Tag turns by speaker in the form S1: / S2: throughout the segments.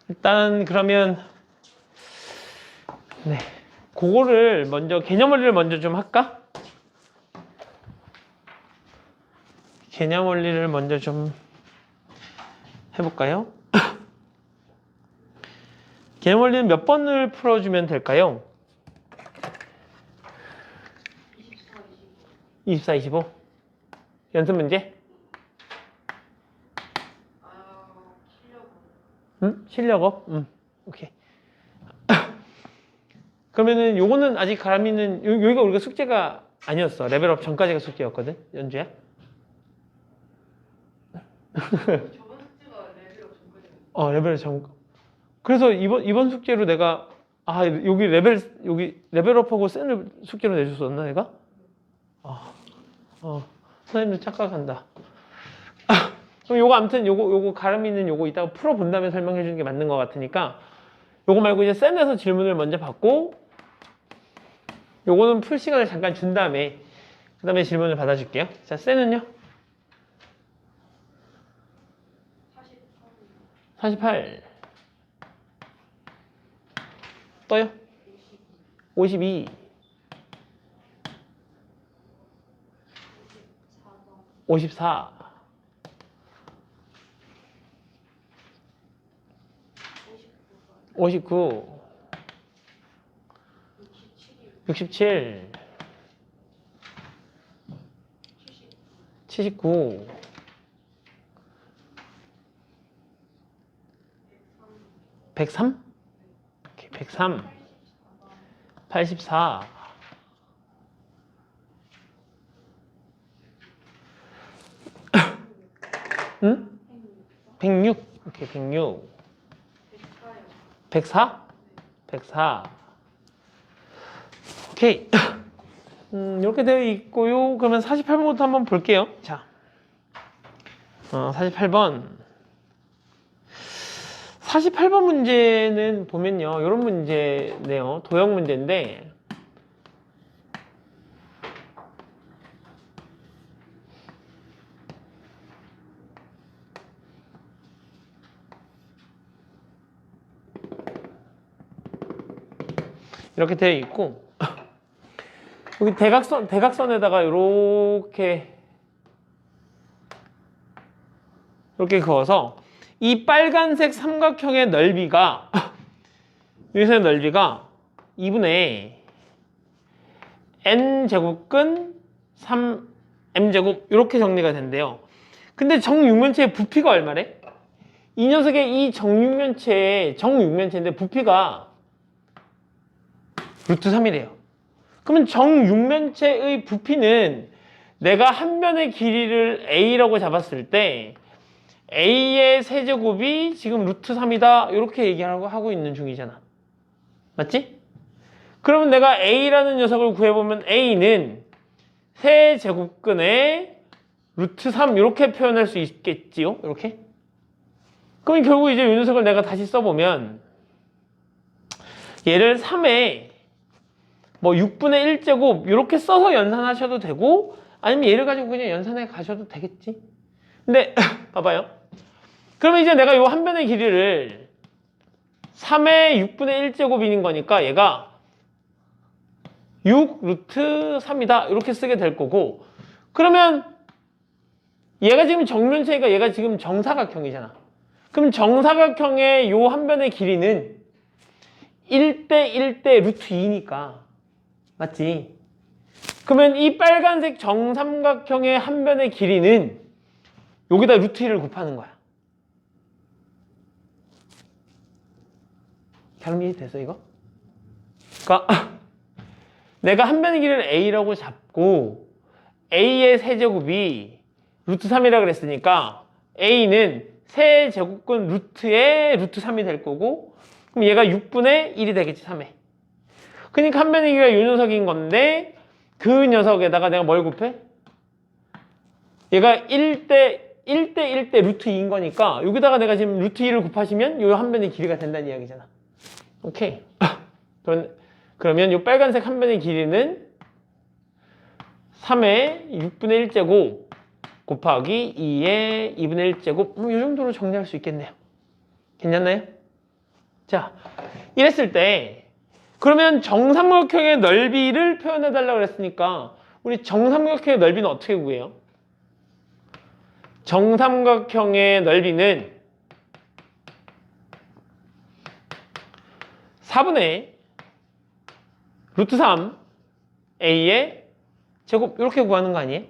S1: 일단 그러면 네, 그거를 먼저 개념 원리를 먼저 좀 할까? 개념 원리를 먼저 좀 해볼까요? 개념 원리는 몇 번을 풀어주면 될까요? 24, 25. 연습 문제? 실력업? 오케이. 그러면은 요거는 아직 가람이는 여기가 우리가 숙제가 아니었어. 레벨업 전까지가 숙제였거든. 연주야?
S2: 저번 숙제가 레벨업 전까지.
S1: 레벨업 전. 그래서 이번 숙제로 내가 여기 레벨업하고 센을 숙제로 내줬었나 내가? 선생님도 착각한다. 그럼 요거 아무튼 요거 가람이는 요거 이따가 풀어본 다음에 설명해 주는 게 맞는 것 같으니까 요거 말고 이제 센에서 질문을 먼저 받고 요거는 풀 시간을 잠깐 준 다음에 그 다음에 질문을 받아줄게요. 자, 센은요? 48. 떠요? 52. 54. 59. 67. 79. 103? 오케이, 103. 84. 응? 106. 오케이, 106. 104? 104. 오케이. 이렇게 되어 있고요. 그러면 48번부터 한번 볼게요. 자, 48번. 48번 문제는 보면요. 이런 문제네요. 도형 문제인데 이렇게 되어 있고 여기 대각선에다가 이렇게 그어서 이 빨간색 삼각형의 넓이가 여기서의 넓이가 2분의 n제곱근 3m제곱 이렇게 정리가 된대요. 근데 정육면체의 부피가 얼마래? 이 녀석의 이 정육면체인데 부피가 루트 3이래요. 그러면 정육면체의 부피는 내가 한 변의 길이를 a라고 잡았을 때 a의 세제곱이 지금 루트 3이다 이렇게 얘기하고 있는 중이잖아. 맞지? 그러면 내가 a라는 녀석을 구해보면 a는 세제곱근의 루트 3 이렇게 표현할 수 있겠지요? 이렇게? 그럼 결국 이제 이 녀석을 내가 다시 써보면 얘를 3에 뭐 6분의 1제곱 이렇게 써서 연산하셔도 되고 아니면 얘를 가지고 그냥 연산해 가셔도 되겠지? 근데 봐봐요. 그러면 이제 내가 이 한 변의 길이를 3의 6분의 1제곱인 거니까 얘가 6 루트 3이다 이렇게 쓰게 될 거고 그러면 얘가 지금 정면체니까 얘가 지금 정사각형이잖아. 그럼 정사각형의 요 한 변의 길이는 1대 1대 루트 2니까 맞지? 그러면 이 빨간색 정삼각형의 한 변의 길이는 여기다 루트 1을 곱하는 거야. 결론이 됐어 이거? 그러니까 내가 한 변의 길이를 a라고 잡고 a의 세제곱이 루트 3이라 그랬으니까 a는 세제곱근 루트의 루트 3이 될 거고 그럼 얘가 6분의 1이 되겠지 3에. 그러니까 한 변의 길이가 이 녀석인 건데 그 녀석에다가 내가 뭘 곱해? 얘가 1대 1대 루트 2인 거니까 여기다가 내가 지금 루트 2를 곱하시면 이 한 변의 길이가 된다는 이야기잖아. 오케이. 그러면 이 빨간색 한 변의 길이는 3의 6분의 1제곱 곱하기 2의 2분의 1제곱 이 정도로 정리할 수 있겠네요. 괜찮나요? 자, 이랬을 때 그러면 정삼각형의 넓이를 표현해 달라고 그랬으니까 우리 정삼각형의 넓이는 어떻게 구해요? 정삼각형의 넓이는 4분의 루트 3 a의 제곱 이렇게 구하는 거 아니에요?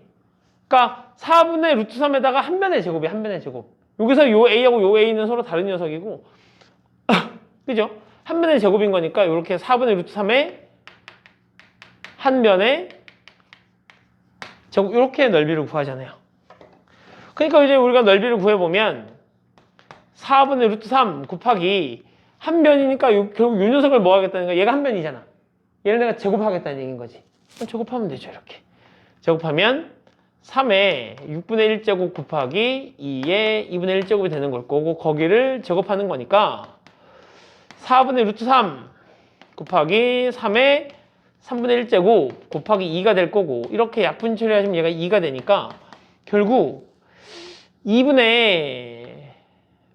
S1: 그러니까 4분의 루트 3에다가 한 변의 제곱이 한 변의 제곱. 여기서 요 a하고 요 a는 서로 다른 녀석이고 그죠? 한 변의 제곱인 거니까 이렇게 4분의 루트 3의 한 변의 제곱 이렇게 넓이를 구하잖아요. 그러니까 이제 우리가 넓이를 구해보면 4분의 루트 3 곱하기 한 변이니까 결국 요 녀석을 뭐 하겠다는 거야? 얘가 한 변이잖아. 얘를 내가 제곱하겠다는 얘기인 거지. 제곱하면 되죠, 이렇게. 제곱하면 3의 6분의 1제곱 곱하기 2의 2분의 1제곱이 되는 걸 거고 거기를 제곱하는 거니까 4분의 루트 3 곱하기 3의 3분의 1제곱 곱하기 2가 될 거고 이렇게 약분 처리하시면 얘가 2가 되니까 결국 2분의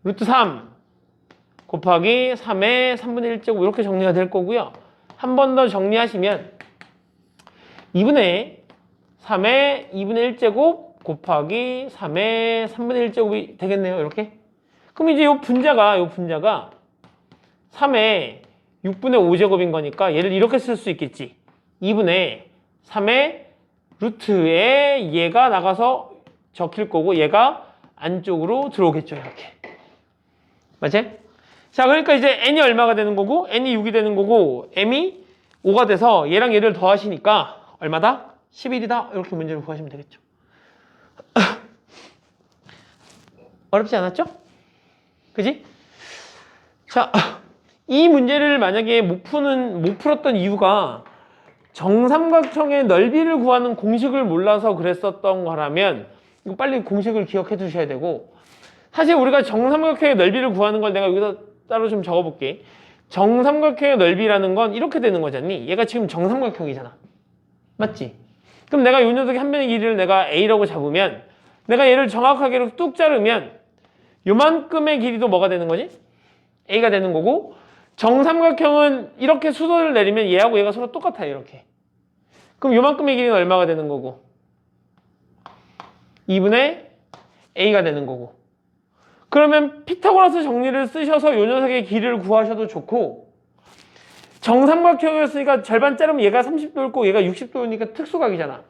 S1: 루트 3 곱하기 3의 3분의 1제곱 이렇게 정리가 될 거고요. 한 번 더 정리하시면 2분의 3의 2분의 1제곱 곱하기 3의 3분의 1제곱이 되겠네요. 이렇게. 그럼 이제 요 분자가 3의 6분의 5제곱인 거니까 얘를 이렇게 쓸 수 있겠지. 2분의 3의 루트에 얘가 나가서 적힐 거고 얘가 안쪽으로 들어오겠죠. 이렇게. 맞지? 자, 그러니까 이제 n이 얼마가 되는 거고 n이 6이 되는 거고 m이 5가 돼서 얘랑 얘를 더하시니까 얼마다? 11이다. 이렇게 문제를 구하시면 되겠죠. 어렵지 않았죠? 그지? 자, 이 문제를 만약에 못 풀었던 이유가 정삼각형의 넓이를 구하는 공식을 몰라서 그랬었던 거라면 이거 빨리 공식을 기억해 두셔야 되고 사실 우리가 정삼각형의 넓이를 구하는 걸 내가 여기서 따로 좀 적어볼게. 정삼각형의 넓이라는 건 이렇게 되는 거잖니? 얘가 지금 정삼각형이잖아. 맞지? 그럼 내가 이 녀석의 한 변의 길이를 내가 a라고 잡으면 내가 얘를 정확하게 뚝 자르면 요만큼의 길이도 뭐가 되는 거지? a가 되는 거고 정삼각형은 이렇게 수선을 내리면 얘하고 얘가 서로 똑같아요. 이렇게. 그럼 요만큼의 길이는 얼마가 되는 거고? 2분의 a가 되는 거고. 그러면 피타고라스 정리를 쓰셔서 요 녀석의 길이를 구하셔도 좋고 정삼각형이었으니까 절반 자르면 얘가 30도였고 얘가 60도니까 특수각이잖아.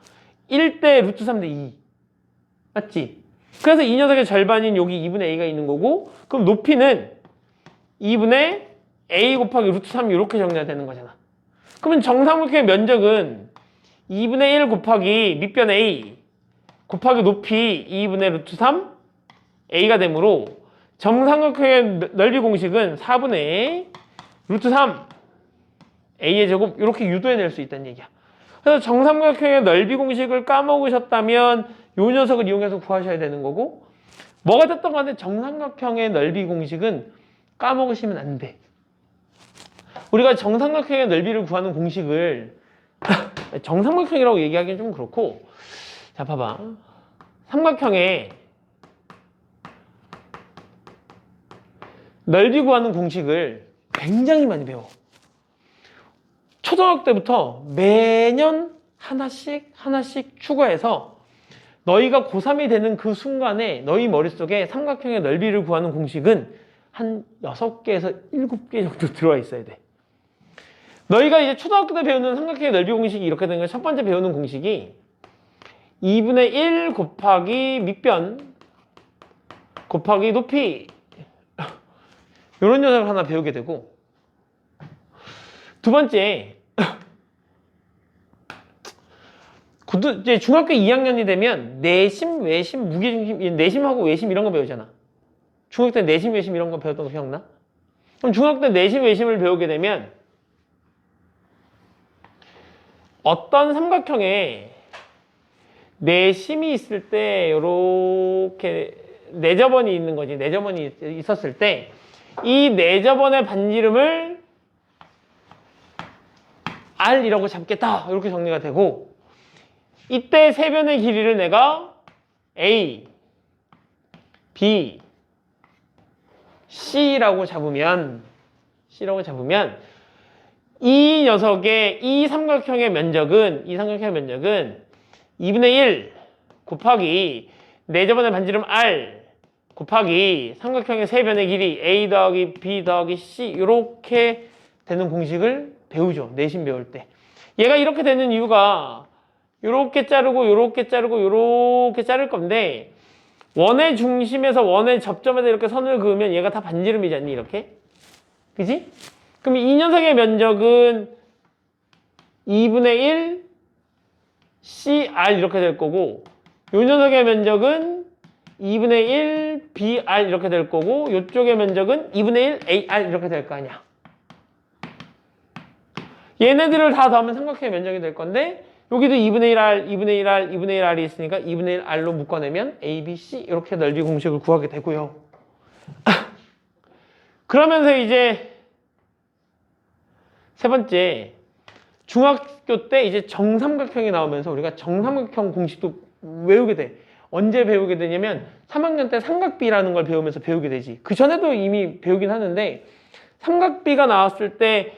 S1: 1대 루트 3대 2. 맞지? 그래서 이 녀석의 절반인 여기 2분의 a가 있는 거고 그럼 높이는 2분의 a 곱하기 루트 3 이렇게 정리가 되는 거잖아. 그러면 정삼각형의 면적은 2분의 1 곱하기 밑변 a 곱하기 높이 2분의 루트 3 a가 되므로 정삼각형의 넓이 공식은 4분의 루트 3 a의 제곱 이렇게 유도해낼 수 있다는 얘기야. 그래서 정삼각형의 넓이 공식을 까먹으셨다면 요 녀석을 이용해서 구하셔야 되는 거고 뭐가 됐던 간에 정삼각형의 넓이 공식은 까먹으시면 안 돼. 우리가 정삼각형의 넓이를 구하는 공식을 정삼각형이라고 얘기하기는 좀 그렇고 자 봐봐. 삼각형의 넓이 구하는 공식을 굉장히 많이 배워. 초등학교 때부터 매년 하나씩 추가해서 너희가 고3이 되는 그 순간에 너희 머릿속에 삼각형의 넓이를 구하는 공식은 한 6개에서 7개 정도 들어와 있어야 돼. 너희가 이제 초등학교 때 배우는 삼각형의 넓이 공식이 이렇게 되는 거야. 첫 번째 배우는 공식이 2분의 1 곱하기 밑변 곱하기 높이 이런 녀석을 하나 배우게 되고 두 번째 이제 중학교 2학년이 되면 내심, 외심, 무게중심, 내심하고 외심 이런 거 배우잖아. 중학교 때 내심, 외심 이런 거 배웠던 거 기억나? 그럼 중학교 때 내심, 외심을 배우게 되면 어떤 삼각형에 내심이 있을 때 이렇게 내저번이 있는 거지. 내저번이 있었을 때 이 내저번의 반지름을 R이라고 잡겠다. 이렇게 정리가 되고 이때 세 변의 길이를 내가 A, B, C라고 잡으면 C라고 잡으면 이 녀석의 이 삼각형의 면적은 2분의 1 곱하기 네 저번에 반지름 R 곱하기 삼각형의 세 변의 길이 A 더하기 B 더하기 C 이렇게 되는 공식을 배우죠. 내신 배울 때. 얘가 이렇게 되는 이유가 요렇게 자르고 요렇게 자르고 요렇게 자를 건데 원의 중심에서 원의 접점에다 이렇게 선을 그으면 얘가 다 반지름이지 않니? 이렇게? 그지? 그럼 이 녀석의 면적은 2분의 1 CR 이렇게 될 거고 요 녀석의 면적은 2분의 1 BR 이렇게 될 거고 요쪽의 면적은 2분의 1 AR 이렇게 될 거 아니야. 얘네들을 다 더하면 삼각형의 면적이 될 건데 여기도 2분의 1R, 2분의 1R, 2분의 1R이 있으니까 2분의 1R로 묶어내면 ABC 이렇게 넓이 공식을 구하게 되고요. 그러면서 이제 세 번째 중학교 때 이제 정삼각형이 나오면서 우리가 정삼각형 공식도 외우게 돼. 언제 배우게 되냐면 3학년 때 삼각비라는 걸 배우면서 배우게 되지. 그 전에도 이미 배우긴 하는데 삼각비가 나왔을 때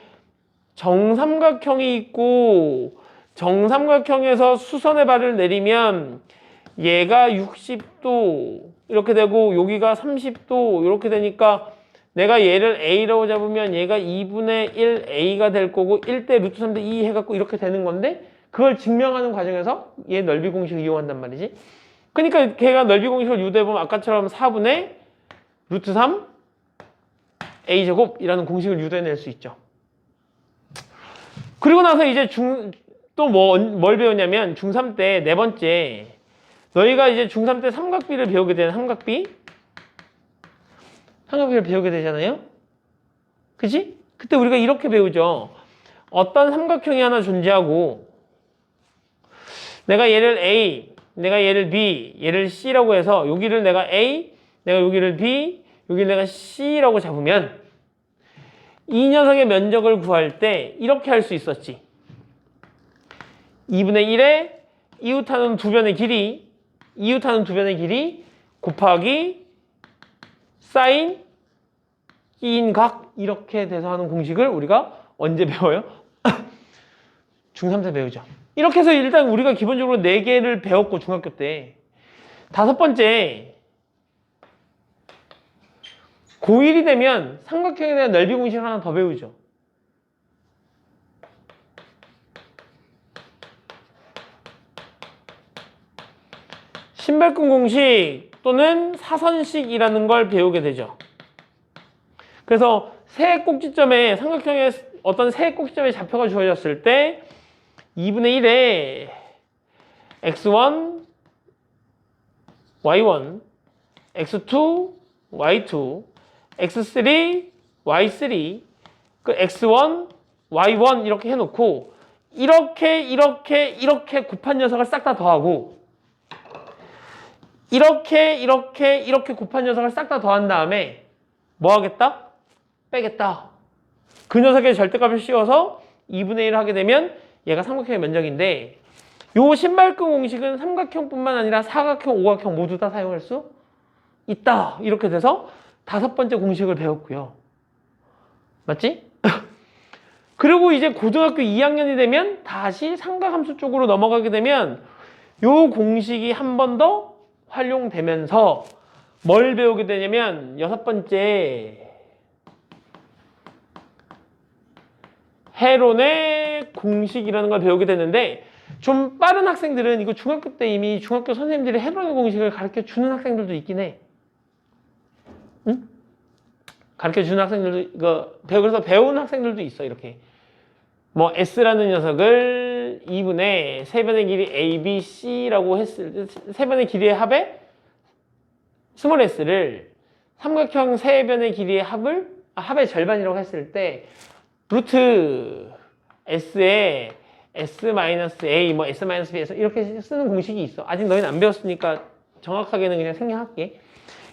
S1: 정삼각형이 있고 정삼각형에서 수선의 발을 내리면 얘가 60도 이렇게 되고 여기가 30도 이렇게 되니까 내가 얘를 A라고 잡으면 얘가 2분의 1A가 될 거고 1대 루트 3대 2 해갖고 이렇게 되는 건데 그걸 증명하는 과정에서 얘 넓이 공식을 이용한단 말이지. 그러니까 걔가 넓이 공식을 유도해보면 아까처럼 4분의 루트 3 A제곱이라는 공식을 유도해낼 수 있죠. 그리고 나서 이제 또 뭘 배우냐면 중3 때 네 번째 너희가 이제 중3 때 삼각비를 배우게 되는 삼각비를 배우게 되잖아요. 그치? 그때 우리가 이렇게 배우죠. 어떤 삼각형이 하나 존재하고 내가 얘를 A, 내가 얘를 B, 얘를 C라고 해서 여기를 내가 A, 내가 여기를 B, 여기를 내가 C라고 잡으면 이 녀석의 면적을 구할 때 이렇게 할 수 있었지. 2분의 1에 이웃하는 두 변의 길이 곱하기 사인 끼인 각 이렇게 돼서 하는 공식을 우리가 언제 배워요? 중3 때 배우죠. 이렇게 해서 일단 우리가 기본적으로 4개를 배웠고 중학교 때 다섯 번째 고1이 되면 삼각형에 대한 넓이 공식을 하나 더 배우죠. 신발끈 공식 또는 사선식이라는 걸 배우게 되죠. 그래서 세 꼭지점에 삼각형의 어떤 세 꼭지점에 좌표가 주어졌을 때 2분의 1에 x1, y1, x2, y2, x3, y3, 그 x1, y1 이렇게 해놓고 이렇게 곱한 녀석을 싹 다 더하고 이렇게 곱한 녀석을 싹 다 더한 다음에 뭐 하겠다? 빼겠다. 그 녀석의 절대값을 씌워서 2분의 1을 하게 되면 얘가 삼각형의 면적인데 요 신발끈 공식은 삼각형뿐만 아니라 사각형, 오각형 모두 다 사용할 수 있다. 이렇게 돼서 다섯 번째 공식을 배웠고요. 맞지? 그리고 이제 고등학교 2학년이 되면 다시 삼각함수 쪽으로 넘어가게 되면 요 공식이 한 번 더 활용되면서 뭘 배우게 되냐면 여섯 번째 해론의 공식이라는 걸 배우게 되는데 좀 빠른 학생들은 이거 중학교 때 이미 중학교 선생님들이 해론의 공식을 가르쳐 주는 학생들도 있긴 해. 응? 가르쳐 주는 학생들도 이거 그래서 배운 학생들도 있어. 이렇게 뭐 S라는 녀석을 2분의 세변의 길이 A, B, C라고 했을 때 세변의 길이의 합에 스몰 s를 삼각형 세변의 길이의 합의 절반이라고 했을 때 루트 s에 s-a, 뭐 s-b에서 이렇게 쓰는 공식이 있어. 아직 너희는 안 배웠으니까 정확하게는 그냥 생략할게.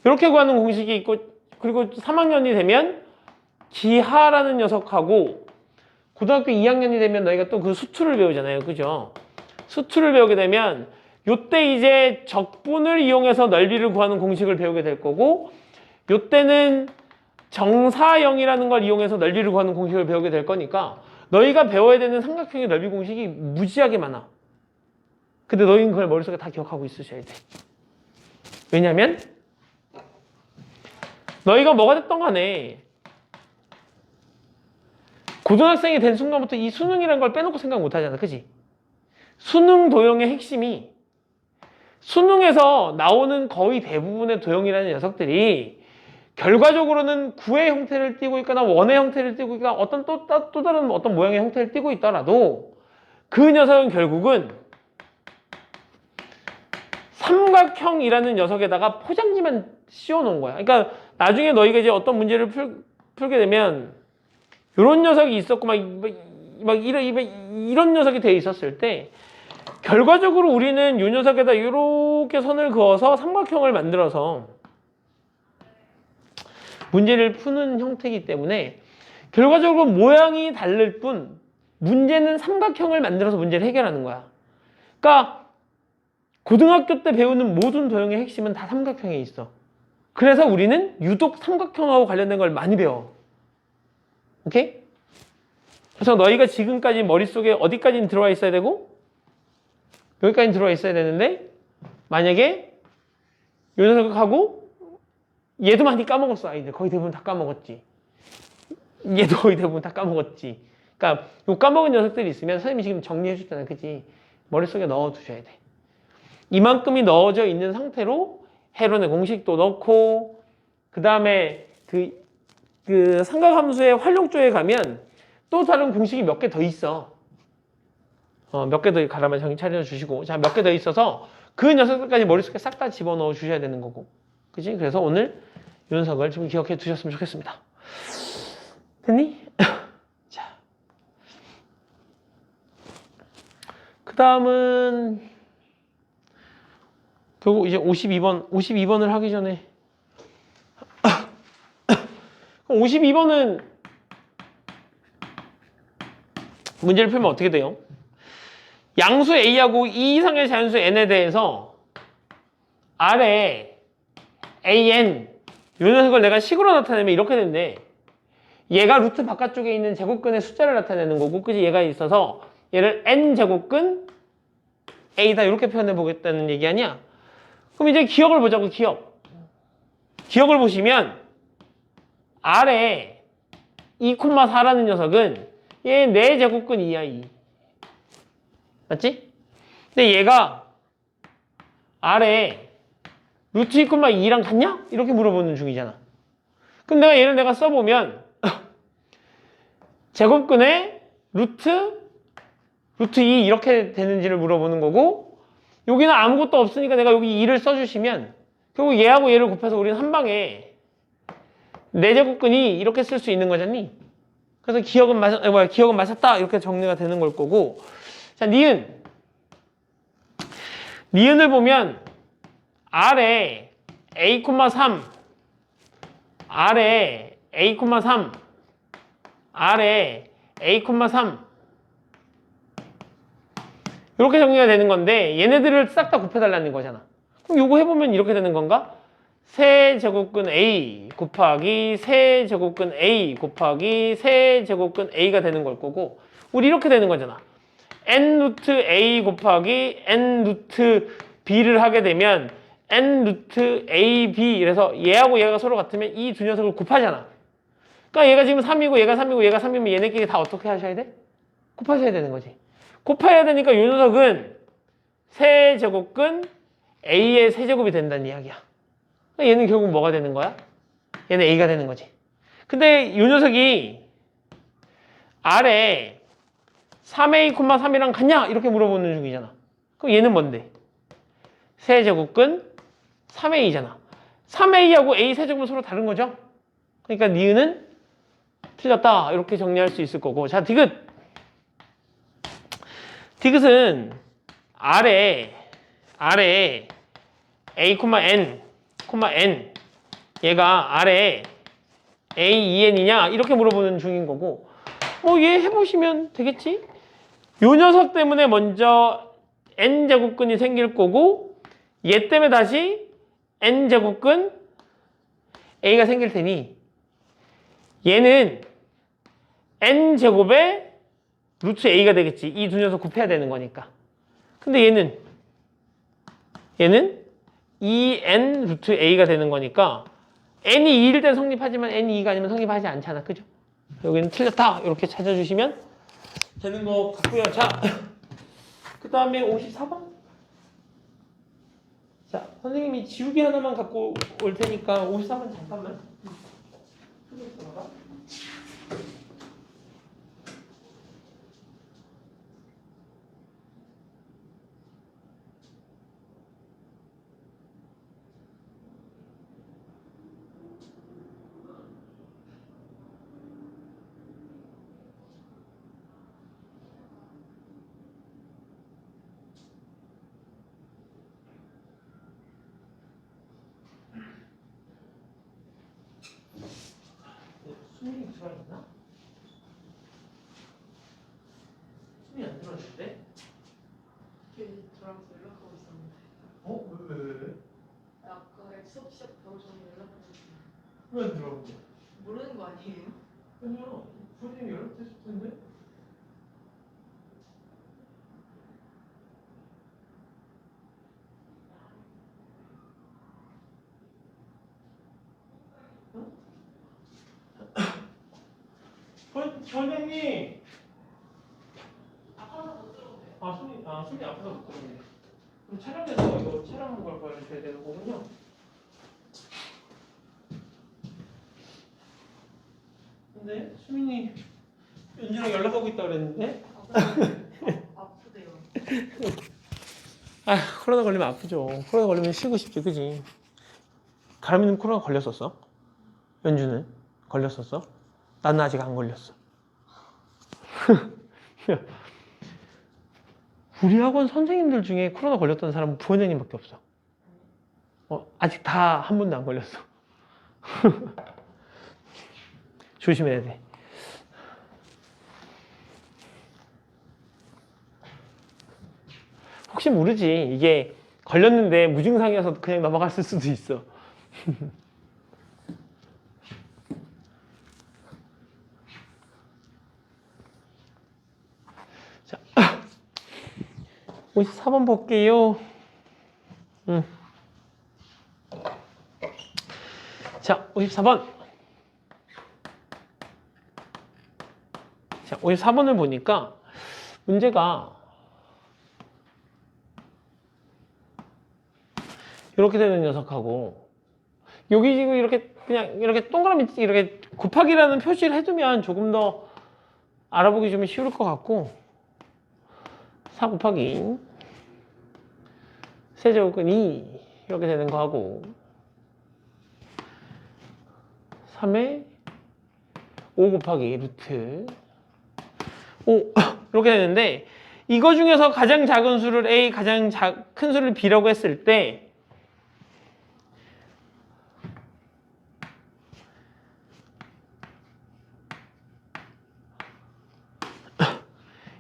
S1: 이렇게 구하는 공식이 있고 그리고 3학년이 되면 기하라는 녀석하고 고등학교 2학년이 되면 너희가 또 그 수투를 배우잖아요. 그죠? 수투를 배우게 되면 요때 이제 적분을 이용해서 넓이를 구하는 공식을 배우게 될 거고 요때는 정사형이라는 걸 이용해서 넓이를 구하는 공식을 배우게 될 거니까 너희가 배워야 되는 삼각형의 넓이 공식이 무지하게 많아. 근데 너희는 그걸 머릿속에 다 기억하고 있으셔야 돼. 왜냐면 너희가 뭐가 됐던 간에 고등학생이 된 순간부터 이 수능이라는 걸 빼놓고 생각 못 하잖아. 그치? 수능 도형의 핵심이 수능에서 나오는 거의 대부분의 도형이라는 녀석들이 결과적으로는 구의 형태를 띠고 있거나 원의 형태를 띠고 있거나 어떤 또 다른 어떤 모양의 형태를 띠고 있더라도 그 녀석은 결국은 삼각형이라는 녀석에다가 포장지만 씌워놓은 거야. 그러니까 나중에 너희가 이제 어떤 문제를 풀게 되면 이런 녀석이 있었고 이런 녀석이 돼 있었을 때 결과적으로 우리는 이 녀석에다 이렇게 선을 그어서 삼각형을 만들어서 문제를 푸는 형태이기 때문에 결과적으로 모양이 다를 뿐 문제는 삼각형을 만들어서 문제를 해결하는 거야. 그러니까 고등학교 때 배우는 모든 도형의 핵심은 다 삼각형에 있어. 그래서 우리는 유독 삼각형하고 관련된 걸 많이 배워. 오케이? 그래서 너희가 지금까지 머릿속에 어디까지는 들어와 있어야 되고 여기까지는 들어와 있어야 되는데 만약에 요 녀석하고 얘도 많이 까먹었어. 아이들 거의 대부분 다 까먹었지. 얘도 거의 대부분 다 까먹었지. 그러니까 요 까먹은 녀석들이 있으면 선생님이 지금 정리해 줬잖아. 그치? 머릿속에 넣어 두셔야 돼. 이만큼이 넣어져 있는 상태로 헤론의 공식도 넣고 그 다음에 그 삼각함수의 활용조에 가면 또 다른 공식이 몇 개 더 있어. 몇 개 더 가라만 정신 차려주시고 자, 몇 개 더 있어서 그 녀석들까지 머릿속에 싹 다 집어넣어 주셔야 되는 거고. 그치? 그래서 오늘 이 녀석을 좀 기억해 두셨으면 좋겠습니다. 됐니? 자. 그 다음은 결국 이제 52번을 하기 전에 52번은 문제를 풀면 어떻게 돼요? 양수 A하고 E 이상의 자연수 N에 대해서 아래 AN 이 녀석을 내가 식으로 나타내면 이렇게 된대. 얘가 루트 바깥쪽에 있는 제곱근의 숫자를 나타내는 거고 그지? 얘가 있어서 얘를 N제곱근 A다 이렇게 표현해 보겠다는 얘기 아니야? 그럼 이제 기억을 보자고. 기억을 보시면 아래 2,4라는 녀석은 얘 4제곱근 2야 2. 맞지? 근데 얘가 아래 루트 2,2랑 같냐? 이렇게 물어보는 중이잖아. 그럼 내가 써보면 제곱근에 루트 2 이렇게 되는지를 물어보는 거고 여기는 아무것도 없으니까 내가 여기 2를 써주시면 결국 얘하고 얘를 곱해서 우리는 한 방에 4제곱근이 이렇게 쓸 수 있는 거잖니? 그래서 기억은 맞았다 이렇게 정리가 되는 걸 거고 자, 니은을 보면 아래 A,3 아래 A,3 아래 A,3 이렇게 정리가 되는 건데 얘네들을 싹 다 곱해달라는 거잖아. 그럼 요거 해보면 이렇게 되는 건가? 세제곱근 A 곱하기 세제곱근 A 곱하기 세제곱근 A가 되는 걸 거고 우리 이렇게 되는 거잖아. n 루트 A 곱하기 n 루트 B를 하게 되면 n 루트 AB 이래서 얘하고 얘가 서로 같으면 이 두 녀석을 곱하잖아. 그러니까 얘가 지금 3이고 얘가 3이고 얘가 3이면 얘네끼리 다 어떻게 하셔야 돼? 곱하셔야 되는 거지. 곱해야 되니까 이 녀석은 세제곱근 A의 세제곱이 된다는 이야기야. 그러니까 얘는 결국 뭐가 되는 거야? 얘는 A가 되는 거지. 근데 이 녀석이 아래 3A,3이랑 같냐? 이렇게 물어보는 중이잖아. 그럼 얘는 뭔데? 세제곱근 3A잖아. 3A하고 A 세제곱은 서로 다른 거죠? 그러니까 니은은 틀렸다. 이렇게 정리할 수 있을 거고. 자, 디귿은 아래 A,N, 얘가 아래 A2N이냐? 이렇게 물어보는 중인 거고 얘 해보시면 되겠지? 요 녀석 때문에 먼저 N제곱근이 생길 거고 얘 때문에 다시 N제곱근 A가 생길 테니 얘는 n제곱에 루트 a가 되겠지. 이 두 녀석 곱해야 되는 거니까. 근데 얘는 2n 루트 a가 되는 거니까 n이 2일 때 성립하지만 n이 2가 아니면 성립하지 않잖아. 그죠? 여기는 틀렸다. 이렇게 찾아주시면 되는 거 같고요. 자, 그 다음에 54번. 자, 선생님이 지우개 하나만 갖고 올 테니까 54번 잠깐만. 수민이 들어있나? 수민이 안 들어있는데?
S2: 걔 저랑 연락하고 있었는데.
S1: 왜?
S2: 아까 수업 시작하고 전에 연락하고 있었는데.
S1: 왜 안 들어오고?
S2: 모르는 거 아니에요?
S1: 아니야. 선생님이 연락했을 텐데? 선생님! 수민이 앞에서 못 들어오네. 그럼 촬영해서 이거 촬영 걸 보여줘야 되는 거군요. 근데 수민이 연주랑 연락하고 있다 그랬는데?
S2: 아프대요.
S1: 코로나 걸리면 아프죠. 코로나 걸리면 쉬고 싶지, 그지? 가람이는 코로나 걸렸었어? 연주는? 걸렸었어? 나는 아직 안 걸렸어. 우리 학원 선생님들 중에 코로나 걸렸던 사람은 부원장님밖에 없어. 아직 다 한 번도 안 걸렸어. 조심해야 돼. 혹시 모르지. 이게 걸렸는데 무증상이어서 그냥 넘어갔을 수도 있어. 자, 54번 볼게요. 자, 54번. 자, 54번을 보니까 문제가 이렇게 되는 녀석하고 여기 지금 이렇게 그냥 이렇게 동그라미 이렇게 곱하기라는 표시를 해두면 조금 더 알아보기 좀 쉬울 것 같고 4 곱하기 세제곱은 2 이렇게 되는 거하고 3에 5 곱하기 루트 5 이렇게 되는데 이거 중에서 가장 작은 수를 A, 가장 큰 수를 B라고 했을 때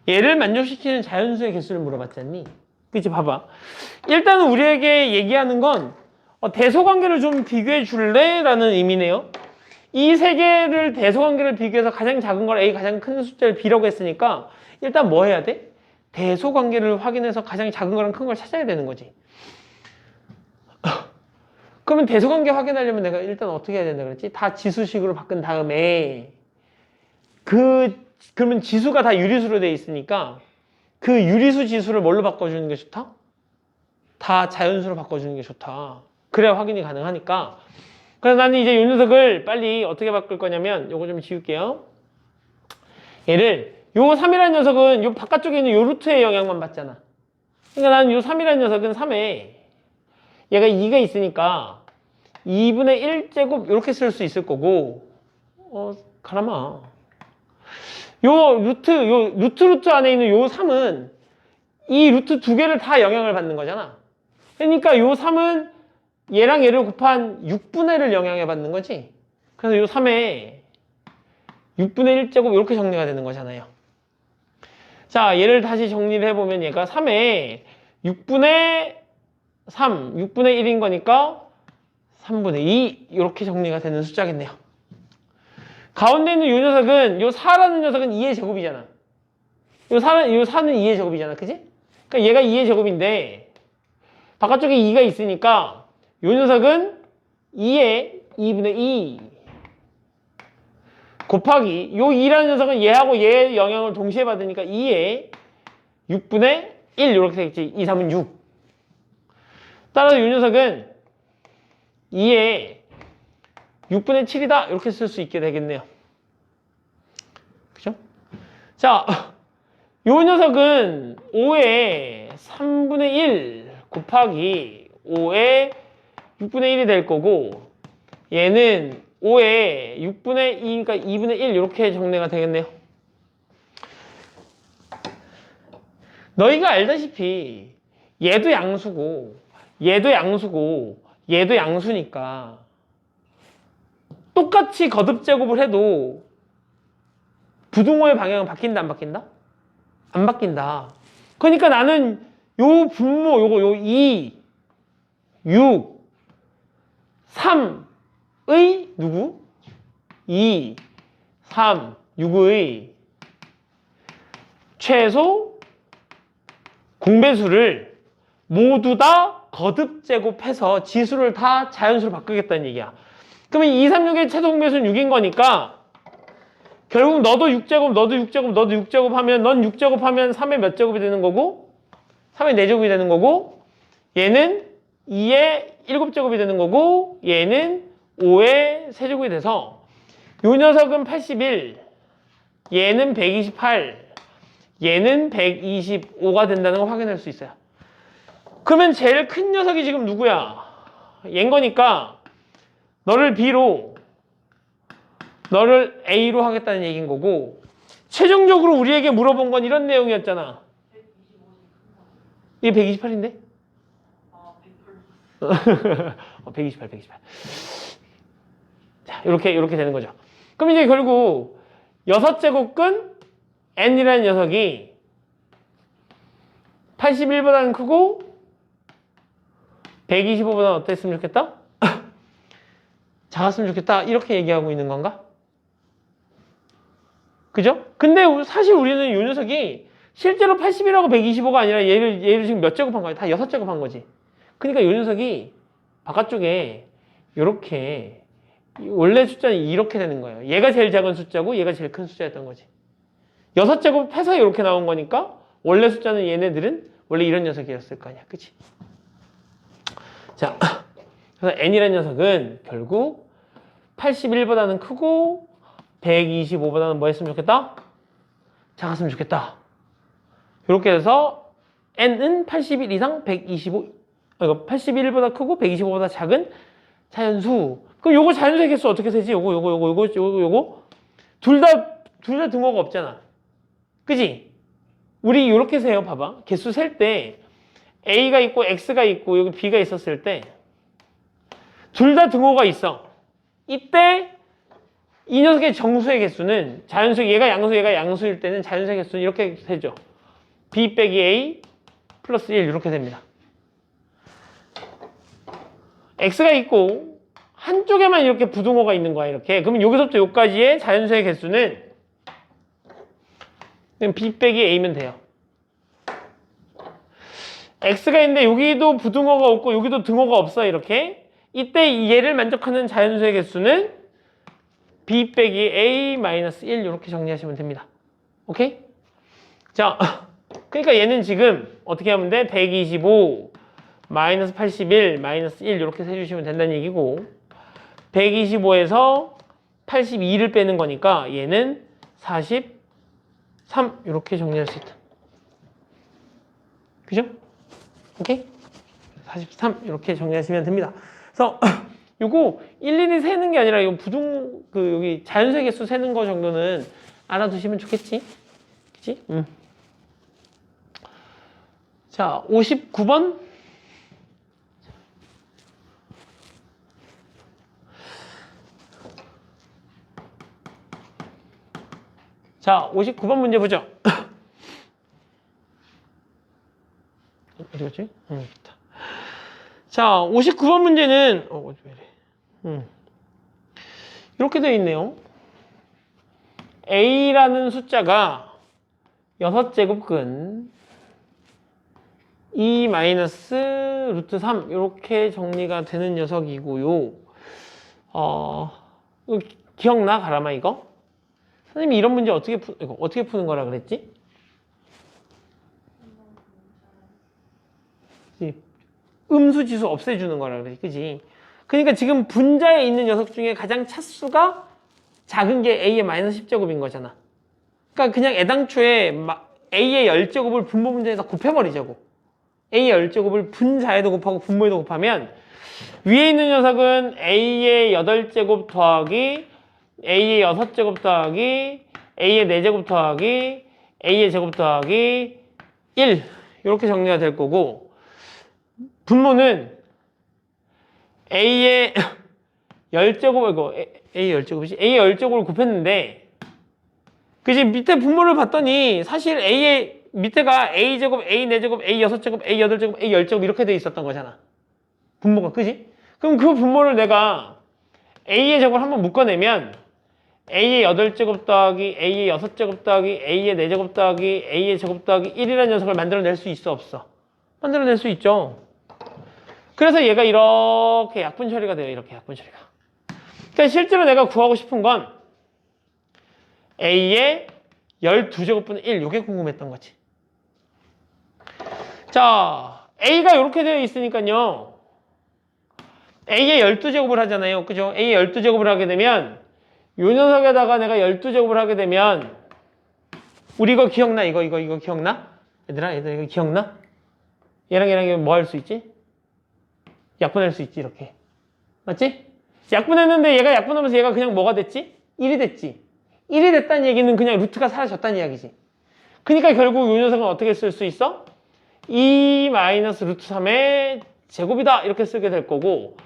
S1: 얘를 만족시키는 자연수의 개수를 물어봤잖니? 그치? 봐봐. 일단은 우리에게 얘기하는 건 대소관계를 좀 비교해 줄래? 라는 의미네요. 이 세 개를 대소관계를 비교해서 가장 작은 걸 A, 가장 큰 숫자를 B라고 했으니까 일단 뭐 해야 돼? 대소관계를 확인해서 가장 작은 거랑 큰 걸 찾아야 되는 거지. 그러면 대소관계 확인하려면 내가 일단 어떻게 해야 된다 그랬지? 다 지수식으로 바꾼 다음에 그러면 지수가 다 유리수로 돼 있으니까 그 유리수 지수를 뭘로 바꿔주는 게 좋다? 다 자연수로 바꿔주는 게 좋다. 그래야 확인이 가능하니까. 그래서 나는 이제 이 녀석을 빨리 어떻게 바꿀 거냐면 요거 좀 지울게요. 얘를 요 3이라는 녀석은 요 바깥쪽에 있는 요 루트의 영향만 받잖아. 그러니까 나는 요 3이라는 녀석은 3에 얘가 2가 있으니까 2분의 1제곱 이렇게 쓸 수 있을 거고 가라마. 요 루트 안에 있는 요 3은 이 루트 두 개를 다 영향을 받는 거잖아. 그러니까 요 3은 얘랑 얘를 곱한 6분의 1을 영향을 받는 거지. 그래서 요 3에 6분의 1제곱 이렇게 정리가 되는 거잖아요. 자, 얘를 다시 정리를 해보면 얘가 3에 6분의 3, 6분의 1인 거니까 3분의 2 이렇게 정리가 되는 숫자겠네요. 가운데 있는 요 녀석은 요 4라는 녀석은 2의 제곱이잖아. 요 4는 2의 제곱이잖아. 그지? 그러니까 얘가 2의 제곱인데 바깥쪽에 2가 있으니까 요 녀석은 2의 2분의 2 곱하기 요 2라는 녀석은 얘하고 얘의 영향을 동시에 받으니까 2의 6분의 1 이렇게 되겠지. 2, 3은 6. 따라서 요 녀석은 2의 6분의 7이다 이렇게 쓸 수 있게 되겠네요. 그죠? 자, 요 녀석은 5의 3분의 1 곱하기 5의 6분의 1이 될 거고 얘는 5의 6분의 2, 그러니까 2분의 1 이렇게 정리가 되겠네요. 너희가 알다시피 얘도 양수고 얘도 양수고 얘도 양수니까 똑같이 거듭제곱을 해도 부등호의 방향은 바뀐다 안 바뀐다? 안 바뀐다. 그러니까 나는 요 분모 요거 요 2, 6, 3의 누구? 2, 3, 6의 최소 공배수를 모두 다 거듭제곱해서 지수를 다 자연수로 바꾸겠다는 얘기야. 그러면 2, 3, 6의 최소 공배수는 6인 거니까 결국 너도 6제곱, 너도 6제곱, 너도 6제곱 하면 넌 6제곱 하면 3의 몇 제곱이 되는 거고 3의 4제곱이 되는 거고 얘는 2의 7제곱이 되는 거고 얘는 5의 3제곱이 돼서 요 녀석은 81, 얘는 128, 얘는 125가 된다는 걸 확인할 수 있어요. 그러면 제일 큰 녀석이 지금 누구야? 얘인 거니까 너를 B로 너를 A로 하겠다는 얘기인 거고 최종적으로 우리에게 물어본 건 이런 내용이었잖아.
S2: 125씩
S1: 이게 128인데?
S2: 아, 108.
S1: 128. 자, 이렇게 되는 거죠. 그럼 이제 결국 6제곱근 n이라는 녀석이 81보다는 크고 125보다는 어땠으면 좋겠다? 작았으면 좋겠다. 이렇게 얘기하고 있는 건가? 그죠? 근데 사실 우리는 이 녀석이 실제로 81하고 125가 아니라 얘를 지금 몇 제곱한 거야? 다 6제곱한 거지. 그러니까 이 녀석이 바깥쪽에 이렇게 원래 숫자는 이렇게 되는 거예요. 얘가 제일 작은 숫자고 얘가 제일 큰 숫자였던 거지. 6제곱 해서 이렇게 나온 거니까 원래 숫자는 얘네들은 원래 이런 녀석이었을 거 아니야. 그치? 자, 그래서 n이라는 녀석은 결국 81보다는 크고 125보다는 뭐 했으면 좋겠다? 작았으면 좋겠다. 이렇게 해서 n은 81 이상 125, 81보다 크고 125보다 작은 자연수. 그럼 요거 자연수의 개수 어떻게 세지? 요거. 둘 다 등호가 없잖아. 그지? 우리 요렇게 세요. 봐봐. 개수 셀 때 A가 있고 X가 있고 여기 B가 있었을 때 둘 다 등호가 있어. 이때 이 녀석의 정수의 개수는 자연수, 얘가 양수일 때는 자연수의 개수는 이렇게 되죠. B 빼기 A 플러스 1 이렇게 됩니다. X가 있고 한쪽에만 이렇게 부등호가 있는 거야. 이렇게. 그러면 여기서부터 여기까지의 자연수의 개수는 그냥 B 빼기 A면 돼요. X가 있는데 여기도 부등호가 없고 여기도 등호가 없어. 이렇게. 이때 얘를 만족하는 자연수의 개수는 B 빼기 A 마이너스 1 이렇게 정리하시면 됩니다. 오케이? 자, 그러니까 얘는 지금 어떻게 하면 돼? 125 마이너스 81 마이너스 1 이렇게 세주시면 된다는 얘기고 125에서 82를 빼는 거니까 얘는 43 이렇게 정리할 수 있다. 그죠? 오케이? 43 이렇게 정리하시면 됩니다. 그래서 요거 일일이 세는 게 아니라 이거 여기 자연수의 개수 세는 거 정도는 알아두시면 좋겠지? 그치? 자, 59번. 자, 59번 문제 보죠. 어디 갔지? 있다. 자, 59번 문제는 왜 이래? 이렇게 되어 있네요. a라는 숫자가 6제곱근 2 마이너스 루트 3 이렇게 정리가 되는 녀석이고요. 이거 기억나? 가라마 이거? 선생님이 이런 문제 이거 어떻게 푸는 거라 그랬지? 음수 지수 없애주는 거라 그래, 그지? 그러니까 지금 분자에 있는 녀석 중에 가장 차수가 작은 게 a의 마이너스 10제곱인 거잖아. 그러니까 그냥 애당초에 a의 10제곱을 분모 분자에다 곱해버리자고. a의 10제곱을 분자에도 곱하고 분모에도 곱하면 위에 있는 녀석은 a의 8제곱 더하기 a의 6제곱 더하기 a의 4제곱 더하기 a의 제곱 더하기 1 이렇게 정리가 될 거고, 분모는 a의 10제곱, 이거 a의 10제곱이지? a의 10제곱을 곱했는데, 그지? 밑에 분모를 봤더니 사실 a의 밑에가 a제곱, a 4제곱, a 6제곱, a 8제곱, a 10제곱 이렇게 돼 있었던 거잖아. 분모가, 그지? 그럼 그 분모를 내가 a의 제곱을 한번 묶어내면 a의 8제곱 더하기 a의 6제곱 더하기 a의 4제곱 더하기 a의 제곱 더하기 1이라는 녀석을 만들어낼 수 있어, 없어? 만들어낼 수 있죠. 그래서 얘가 이렇게 약분 처리가 돼요. 이렇게 약분 처리가. 그러니까 실제로 내가 구하고 싶은 건 a의 12제곱분의 1 이게 궁금했던 거지. 자, a가 이렇게 되어 있으니까요. a의 12제곱을 하잖아요. 그죠? a의 12제곱을 하게 되면 요 녀석에다가 내가 12제곱을 하게 되면 우리 이거 기억나? 이거 기억나? 얘들아 이거 기억나? 얘랑 뭐 할 수 있지? 약분할 수 있지, 이렇게. 맞지? 약분했는데 얘가 약분하면서 얘가 그냥 뭐가 됐지? 1이 됐지. 1이 됐다는 얘기는 그냥 루트가 사라졌다는 이야기지. 그러니까 결국 이 녀석은 어떻게 쓸 수 있어? 2 마이너스 루트 3의 제곱이다 이렇게 쓰게 될 거고,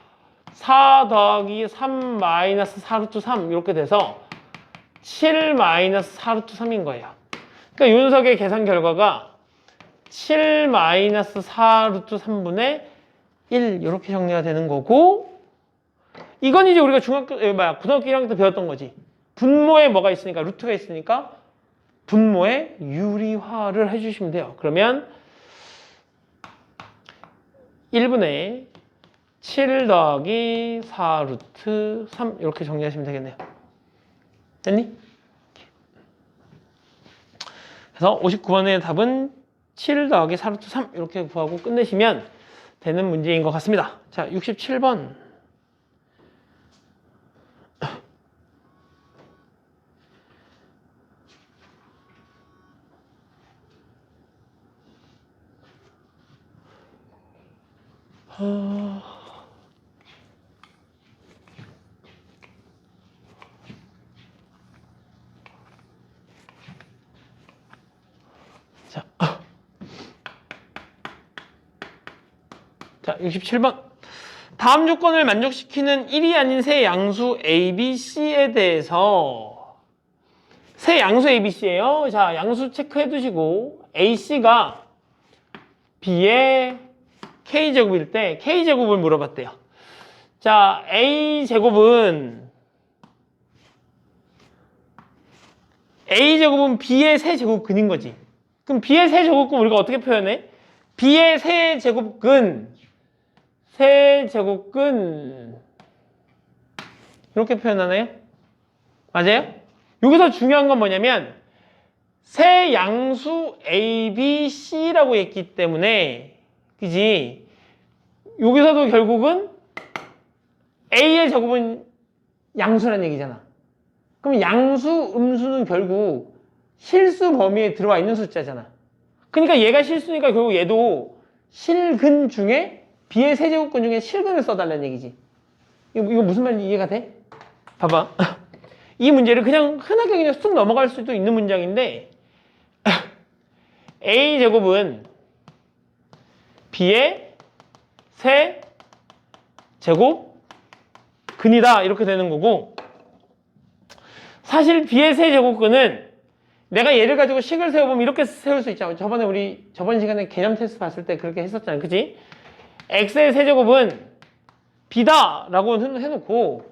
S1: 4 더하기 3 마이너스 4 루트 3 이렇게 돼서 7 마이너스 4 루트 3인 거예요. 그러니까 이 녀석의 계산 결과가 7 마이너스 4 루트 3분의 1 이렇게 정리가 되는 거고, 이건 이제 우리가 고등학교 1학년 때 배웠던 거지. 분모에 뭐가 있으니까, 루트가 있으니까 분모에 유리화를 해주시면 돼요. 그러면 1분의 7 더하기 4 루트 3 이렇게 정리하시면 되겠네요. 됐니? 그래서 59번의 답은 7 더하기 4 루트 3 이렇게 구하고 끝내시면 되는 문제인 것 같습니다. 자, 67번. 자, 67번. 다음 조건을 만족시키는 1이 아닌 세 양수 A, B, C에 대해서, 세 양수 A, B, C예요. 자, 양수 체크해 두시고, A, C가 B의 K제곱일 때 K제곱을 물어봤대요. 자, A제곱은 B의 세제곱근인 거지. 그럼 B의 세제곱근 우리가 어떻게 표현해? B의 세제곱근 이렇게 표현하나요? 맞아요? 여기서 중요한 건 뭐냐면 세 양수 A, B, C라고 했기 때문에, 그지? 여기서도 결국은 A의 제곱은 양수란 얘기잖아. 그럼 양수, 음수는 결국 실수 범위에 들어와 있는 숫자잖아. 그러니까 얘가 실수니까 결국 얘도 실근 중에 B의 세제곱근 중에 실근을 써달라는 얘기지. 이거 무슨 말인지 이해가 돼? 봐봐. 이 문제를 그냥 흔하게 그냥 쑥 넘어갈 수도 있는 문장인데 A제곱은 B의 세제곱근이다 이렇게 되는 거고, 사실 B의 세제곱근은 내가 얘를 가지고 식을 세워보면 이렇게 세울 수 있잖아. 저번 시간에 개념 테스트 봤을 때 그렇게 했었잖아. 그치? X의 세제곱은 B다 라고 해놓고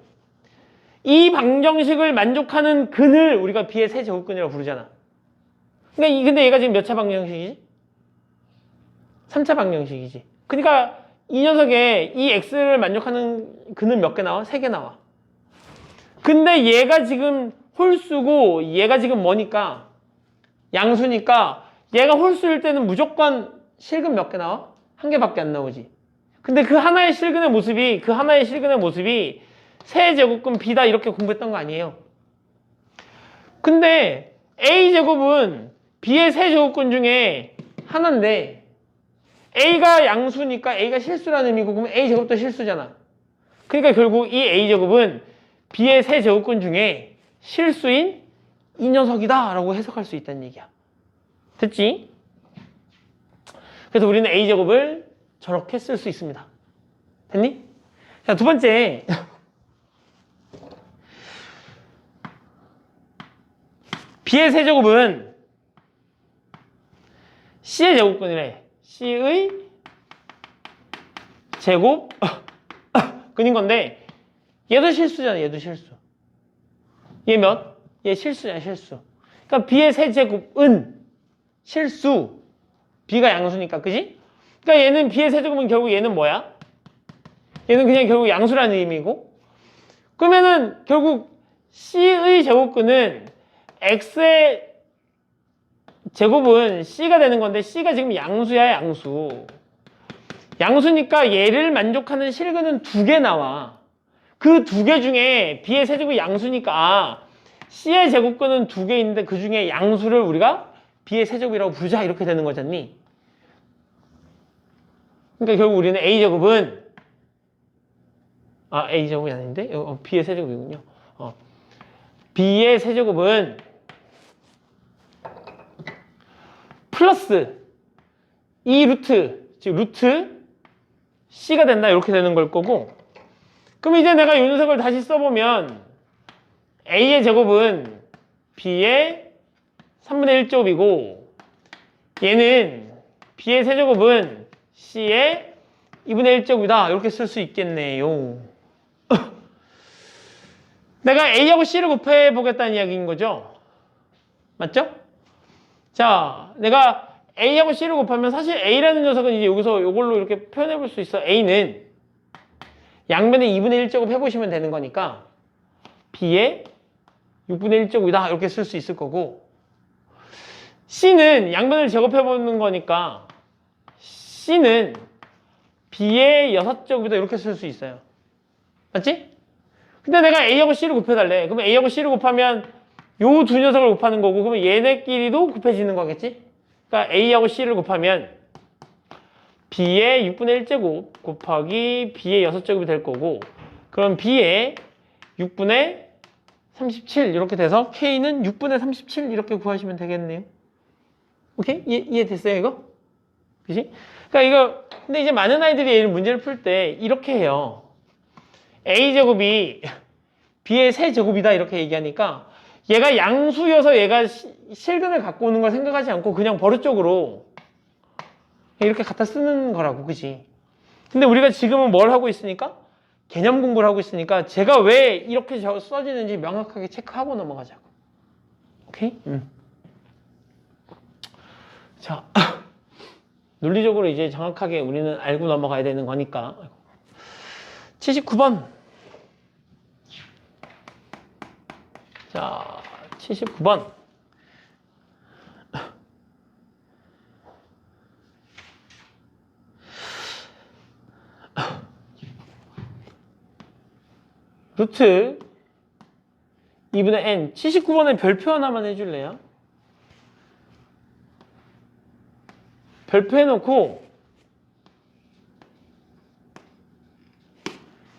S1: 이 방정식을 만족하는 근을 우리가 B의 세제곱근이라고 부르잖아. 그러니까 근데 얘가 지금 몇 차 방정식이지? 3차 방정식이지. 그러니까 이 녀석의 이 x를 만족하는 근은 몇 개 나와? 3개 나와. 근데 얘가 지금 홀수고 얘가 지금 뭐니까? 양수니까 얘가 홀수일 때는 무조건 실근 몇 개 나와? 1개밖에 안 나오지. 근데 그 하나의 실근의 모습이 세제곱근 B다 이렇게 공부했던 거 아니에요. 근데 A제곱은 B의 세제곱근 중에 하나인데 A가 양수니까 A가 실수라는 의미고 그러면 A제곱도 실수잖아. 그러니까 결국 이 A제곱은 B의 세제곱근 중에 실수인 이 녀석이다 라고 해석할 수 있다는 얘기야. 됐지? 그래서 우리는 A제곱을 저렇게 쓸 수 있습니다. 됐니? 자, 두 번째. B의 세제곱은 C의 제곱근이래. C의 제곱근인 건데 얘도 실수잖아. 얘도 실수. 얘 몇? 얘 실수잖아. 실수. 그러니까 B의 세제곱은 실수. B가 양수니까. 그지? 그러니까 얘는 B의 세제곱은 결국 얘는 뭐야? 얘는 그냥 결국 양수라는 의미고 그러면은 결국 C의 제곱근은 X의 제곱은 C가 되는 건데 C가 지금 양수야 양수. 양수니까 얘를 만족하는 실근은 2개 나와. 그 2개 중에 B의 세제곱이 양수니까 C의 제곱근은 2개 있는데 그 중에 양수를 우리가 B의 세제곱이라고 부르자 이렇게 되는 거잖니. 그러니까 결국 우리는 A제곱은 A제곱이 아닌데 B의 세제곱이군요. B의 세제곱은 플러스 이 루트, 즉 루트 C가 된다 이렇게 되는 걸 거고 그럼 이제 내가 이 녀석을 다시 써보면 A의 제곱은 B의 3분의 1제곱이고 얘는 B의 세제곱은 C의 2분의 1제곱이다 이렇게 쓸 수 있겠네요. 내가 A하고 C를 곱해보겠다는 이야기인 거죠? 맞죠? 자, 내가 A하고 C를 곱하면 사실 A라는 녀석은 이제 여기서 이걸로 이렇게 표현해 볼 수 있어. A는 양변에 2분의 1제곱 해보시면 되는 거니까 B의 6분의 1제곱이다 이렇게 쓸 수 있을 거고 C는 양변을 제곱해보는 거니까 C는 B의 6제곱이다 이렇게 쓸 수 있어요. 맞지? 근데 내가 A하고 C를 곱해달래. 그러면 A하고 C를 곱하면 요 두 녀석을 곱하는 거고 그러면 얘네끼리도 곱해지는 거겠지? 그러니까 A하고 C를 곱하면 B의 6분의 1제곱 곱하기 B의 6제곱이 될 거고 그럼 B의 6분의 37 이렇게 돼서 K는 6분의 37 이렇게 구하시면 되겠네요. 오케이? 이해됐어요 이거? 그치? 그러니까 이거 근데 이제 많은 아이들이 이 문제를 풀 때 이렇게 해요. A제곱이 B의 세제곱이다 이렇게 얘기하니까 얘가 양수여서 얘가 실근을 갖고 오는 걸 생각하지 않고 그냥 버릇적으로 이렇게 갖다 쓰는 거라고, 그지? 근데 우리가 지금은 뭘 하고 있으니까? 개념 공부를 하고 있으니까 제가 왜 이렇게 써지는지 명확하게 체크하고 넘어가자고. 오케이? 자, 논리적으로 이제 정확하게 우리는 알고 넘어가야 되는 거니까. 79번. 자, 79번. 루트 2분의 n. 79번에 별표 하나만 해줄래요? 별표 해놓고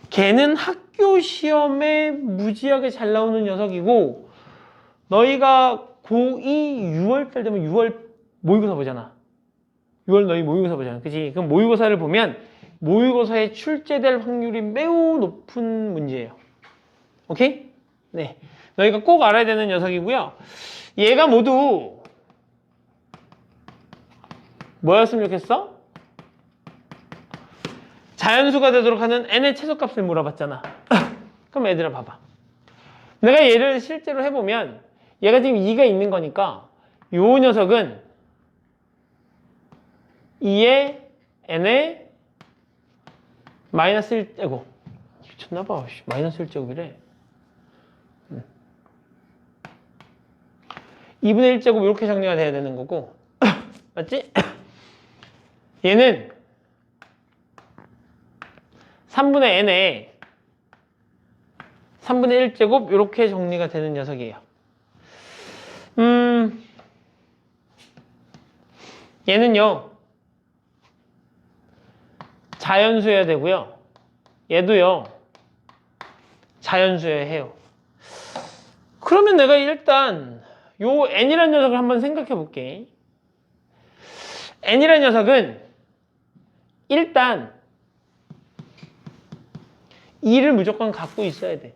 S1: 걔는 학교 시험에 무지하게 잘 나오는 녀석이고 너희가 고2 6월달 되면 6월 모의고사 보잖아. 6월 너희 모의고사 보잖아. 그치? 그럼 모의고사를 보면 모의고사에 출제될 확률이 매우 높은 문제예요. 오케이? 네. 너희가 꼭 알아야 되는 녀석이고요. 얘가 모두 뭐였으면 좋겠어? 자연수가 되도록 하는 n의 최소값을 물어봤잖아. 그럼 얘들아 봐봐. 내가 얘를 실제로 해보면 얘가 지금 2가 있는 거니까 요 녀석은 2에 n에 마이너스 1, 아이고 미쳤나봐. 마이너스 1제곱이래. 2분의 1제곱 이렇게 정리가 돼야 되는 거고 맞지? 얘는 3분의 n에 3분의 1제곱 이렇게 정리가 되는 녀석이에요. 얘는요 자연수여야 되고요. 얘도요 자연수여야 해요. 그러면 내가 일단 요 n이라는 녀석을 한번 생각해 볼게. n이라는 녀석은 일단 2를 무조건 갖고 있어야 돼.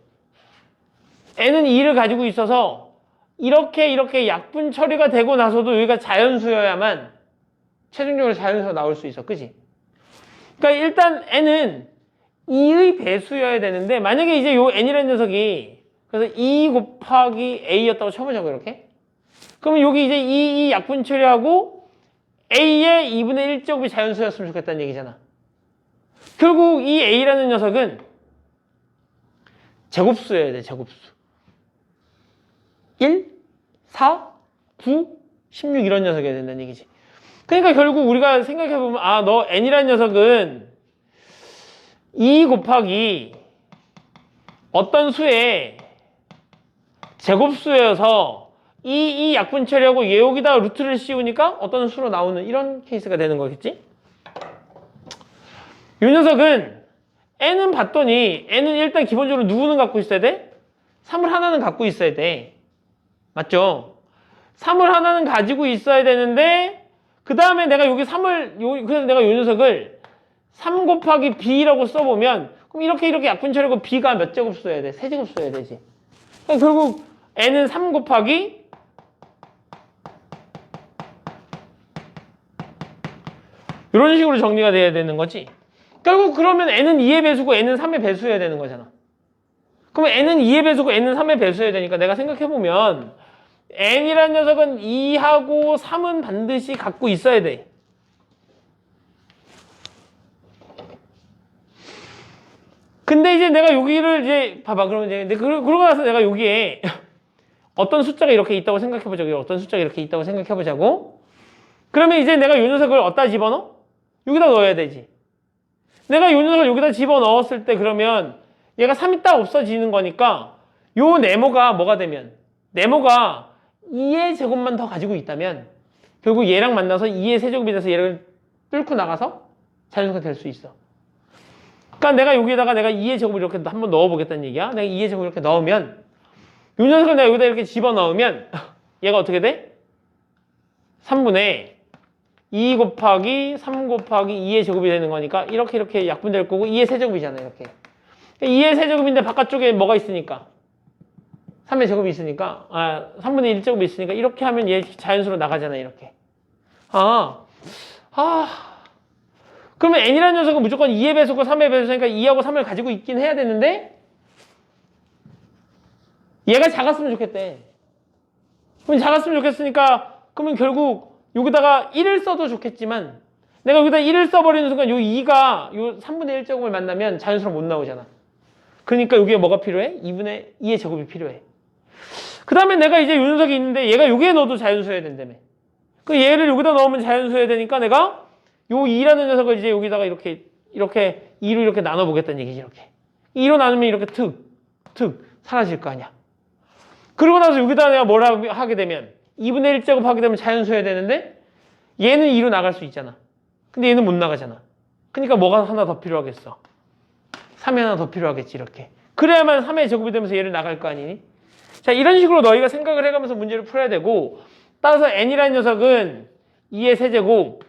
S1: n은 2를 가지고 있어서 이렇게 약분 처리가 되고 나서도 여기가 자연수여야만 최종적으로 자연수가 나올 수 있어. 그지? 그러니까 일단 n은 2의 배수여야 되는데 만약에 이제 요 n이라는 녀석이 그래서 2 곱하기 a였다고 쳐보자고 이렇게. 그러면 여기 이제 이 약분 처리하고 a의 2분의 1제곱이 자연수였으면 좋겠다는 얘기잖아. 결국 이 a라는 녀석은 제곱수여야 돼. 제곱수. 1, 4, 9, 16 이런 녀석이어야 된다는 얘기지. 그러니까 결국 우리가 생각해보면 아, 너 n이라는 녀석은 2 곱하기 어떤 수의 제곱수여서 이 약분 처리하고 얘 여기다 루트를 씌우니까 어떤 수로 나오는 이런 케이스가 되는 거겠지? 이 녀석은 n은 봤더니 n은 일단 기본적으로 누구는 갖고 있어야 돼? 3을 하나는 갖고 있어야 돼. 맞죠? 3을 하나는 가지고 있어야 되는데 그 다음에 내가 여기 3을 그래서 내가 이 녀석을 3 곱하기 b라고 써보면 그럼 이렇게 약분 처리하고 b가 몇 제곱 써야 돼? 3제곱 써야 되지. 그러니까 결국 n은 3 곱하기 이런 식으로 정리가 돼야 되는 거지. 결국 그러면 n은 2의 배수고 n은 3의 배수여야 되는 거잖아. 그러면 n은 2의 배수고 n은 3의 배수여야 되니까 내가 생각해보면 n이라는 녀석은 2하고 3은 반드시 갖고 있어야 돼. 근데 이제 내가 여기를 이제 봐봐. 그러면 이제 그러고 나서 내가 여기에 어떤 숫자가 이렇게 있다고 생각해보자고. 어떤 숫자가 이렇게 있다고 생각해보자고. 그러면 이제 내가 이 녀석을 어디다 집어넣어? 여기다 넣어야 되지. 내가 이 녀석을 여기다 집어넣었을 때 그러면 얘가 3이 딱 없어지는 거니까 요 네모가 뭐가 되면 네모가 2의 제곱만 더 가지고 있다면 결국 얘랑 만나서 2의 세제곱이 돼서 얘를 뚫고 나가서 자연수가 될 수 있어. 그러니까 내가 여기에다가 내가 2의 제곱을 이렇게 한번 넣어보겠다는 얘기야. 내가 2의 제곱을 이렇게 넣으면 이 녀석을 내가 여기다 이렇게 집어넣으면 얘가 어떻게 돼? 3분의 2 곱하기 3 곱하기 2의 제곱이 되는 거니까 이렇게 약분될 거고 2의 세제곱이잖아. 이렇게 2의 세제곱인데 바깥쪽에 뭐가 있으니까 3의 제곱이 있으니까 3분의 1제곱이 있으니까 이렇게 하면 얘 자연수로 나가잖아. 이렇게 그러면 n이라는 녀석은 무조건 2의 배수고 3의 배수니까 2하고 3을 가지고 있긴 해야 되는데 얘가 작았으면 좋겠대. 그럼 작았으면 좋겠으니까 그러면 결국 여기다가 1을 써도 좋겠지만 내가 여기다 1을 써버리는 순간 요 2가 요 3분의 1제곱을 만나면 자연수로 못 나오잖아. 그러니까 여기에 뭐가 필요해? 2의 제곱이 필요해. 그 다음에 내가 이제 요 녀석이 있는데 얘가 여기에 넣어도 자연수여야 된다며. 그 얘를 여기다 넣으면 자연수여야 되니까 내가 요 2라는 녀석을 이제 여기다가 이렇게 2로 이렇게 나눠보겠다는 얘기지. 이렇게 2로 나누면 이렇게 툭 사라질 거 아니야. 그러고 나서 여기다 내가 뭘 하게 되면 2분의 1제곱 하게 되면 자연수여야 되는데 얘는 2로 나갈 수 있잖아. 근데 얘는 못 나가잖아. 그러니까 뭐가 하나 더 필요하겠어? 3이 하나 더 필요하겠지. 이렇게 그래야만 3의 제곱이 되면서 얘를 나갈 거 아니니? 자, 이런 식으로 너희가 생각을 해가면서 문제를 풀어야 되고 따라서 n이라는 녀석은 2의 세제곱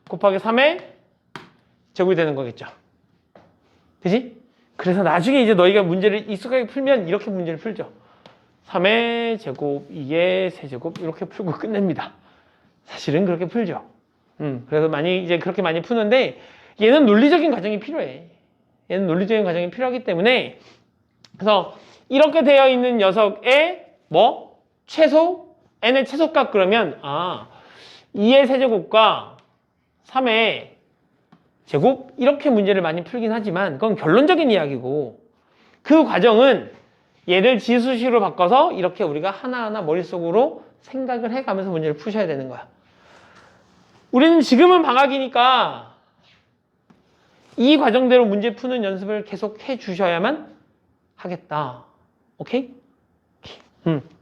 S1: 곱하기 3의 제곱이 되는 거겠죠. 그지? 그래서 나중에 이제 너희가 문제를 익숙하게 풀면 이렇게 문제를 풀죠. 3의 제곱, 2의 세제곱 이렇게 풀고 끝냅니다. 사실은 그렇게 풀죠. 그래서 이제 그렇게 많이 푸는데 얘는 논리적인 과정이 필요해. 얘는 논리적인 과정이 필요하기 때문에 그래서 이렇게 되어 있는 녀석의 뭐? 최소? n의 최소값 그러면 2의 세제곱과 3의 제곱 이렇게 문제를 많이 풀긴 하지만 그건 결론적인 이야기고 그 과정은 얘를 지수식으로 바꿔서 이렇게 우리가 하나하나 머릿속으로 생각을 해가면서 문제를 푸셔야 되는 거야. 우리는 지금은 방학이니까 이 과정대로 문제 푸는 연습을 계속 해 주셔야만 하겠다. 오케이?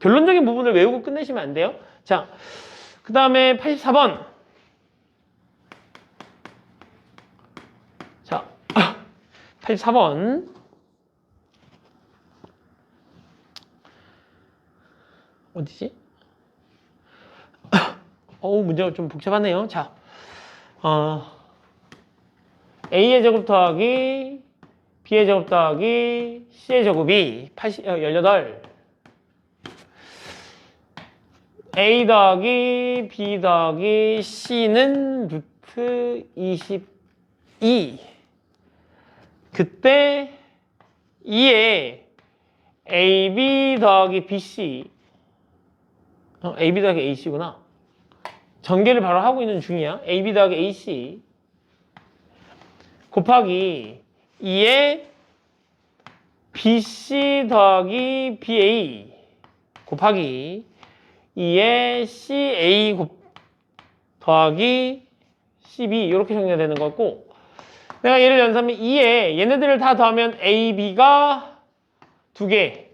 S1: 결론적인 부분을 외우고 끝내시면 안 돼요. 자, 그 다음에 84번. 자, 84번. 어디지? 문제가 좀 복잡하네요. 자, A의 제곱 더하기 B의 제곱 더하기 C의 제곱이 18. A 더하기 B 더하기 C는 루트 22. 그때 2에 AB 더하기 BC AB 더하기 AC구나. 전개를 바로 하고 있는 중이야. AB 더하기 AC 곱하기 2에 BC 더하기 BA 곱하기 2에 CA 더하기 CB 이렇게 정리가 되는 거고 내가 예를 연사하면 2에 얘네들을 다 더하면 AB가 2개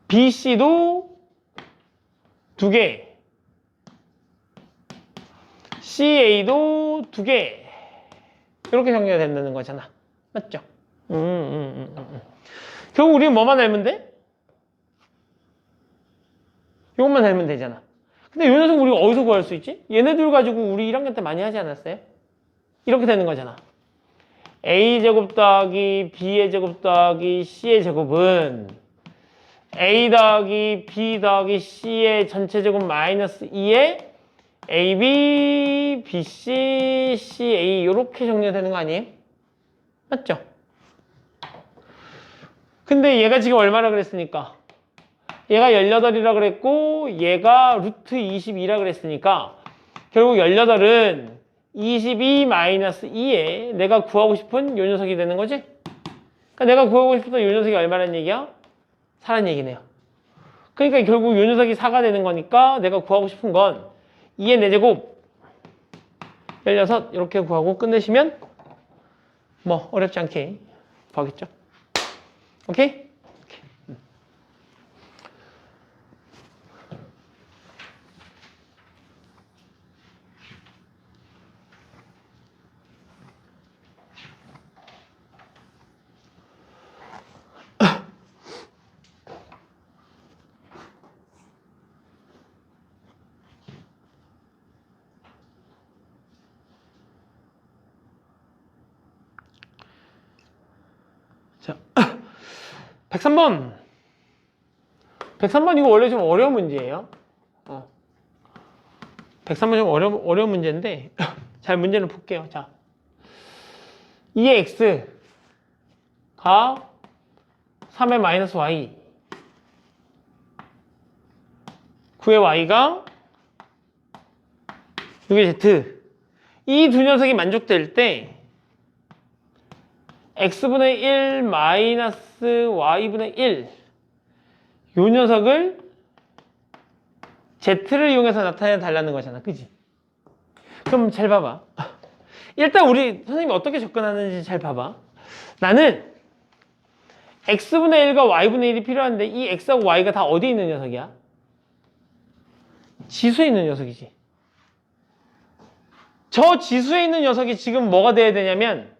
S1: BC도 2개 CA도 2개 이렇게 정리가 된다는 거잖아. 맞죠? 결국 우리는 뭐만 알면 돼? 이것만 알면 되잖아. 근데 이 녀석 우리가 어디서 구할 수 있지? 얘네들 가지고 우리 1학년 때 많이 하지 않았어요? 이렇게 되는 거잖아. A제곱 더하기 B의 제곱 더하기 C의 제곱은 A 더하기 B 더하기 C의 전체 제곱 마이너스 2에 AB, BC, CA 이렇게 정리가 되는 거 아니에요? 맞죠? 근데 얘가 지금 얼마나 그랬으니까? 얘가 18이라 그랬고 얘가 루트 22라 그랬으니까 결국 18은 22-2에 내가 구하고 싶은 요 녀석이 되는 거지? 그러니까 내가 구하고 싶은 요 녀석이 얼마란 얘기야? 4란 얘기네요. 그러니까 결국 요 녀석이 4가 되는 거니까 내가 구하고 싶은 건 2의 4제곱 16 이렇게 구하고 끝내시면 뭐 어렵지 않게 구하겠죠? 오케이? 자, 103번. 103번 이거 원래 좀 어려운 문제예요. 103번 좀 어려운 문제인데 잘 문제를 볼게요. 자, 2의 x가 3의 마이너스 y 9의 y가 6의 z 이 두 녀석이 만족될 때 x분의 1 마이너스 y분의 1 요 녀석을 z를 이용해서 나타내 달라는 거잖아. 그지? 그럼 잘 봐봐. 일단 우리 선생님이 어떻게 접근하는지 잘 봐봐. 나는 x분의 1과 y분의 1이 필요한데 이 x하고 y가 다 어디에 있는 녀석이야? 지수에 있는 녀석이지. 저 지수에 있는 녀석이 지금 뭐가 돼야 되냐면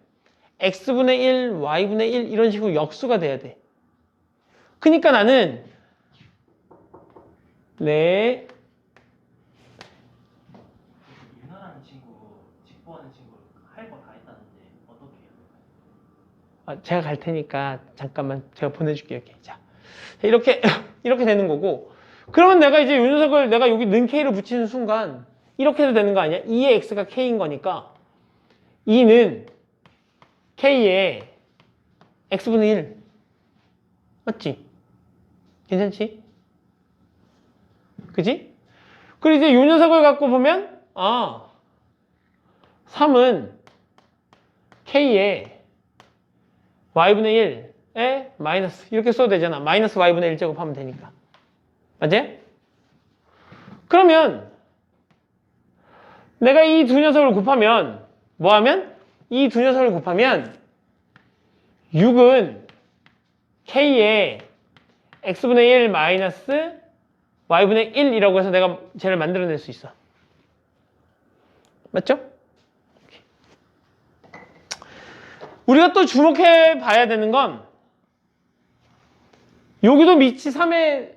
S1: x분의 1, y분의 1 이런 식으로 역수가 돼야 돼. 그러니까 나는
S3: 윤아라는 친구 직보하는 친구 할 거 다 했다는데 어떻게 해요?
S1: 제가 갈 테니까 잠깐만 제가 보내줄게요. 이렇게. 자, 이렇게 이렇게 되는 거고 그러면 내가 이제 이 녀석을 내가 여기 는 k를 붙이는 순간 이렇게 해도 되는 거 아니야? 2의 x가 k인 거니까 2는 k의 x분의 1. 맞지? 괜찮지? 그지? 그리고 이제 요 녀석을 갖고 보면 3은 k에 y분의 1에 마이너스 이렇게 써도 되잖아. 마이너스 y분의 1 제곱하면 되니까. 맞아요? 그러면 내가 이 두 녀석을 곱하면 뭐하면? 이 두 녀석을 곱하면 6은 k에 x분의 1 마이너스 y분의 1이라고 해서 내가 쟤를 만들어낼 수 있어. 맞죠? 우리가 또 주목해 봐야 되는 건 여기도 밑이 3의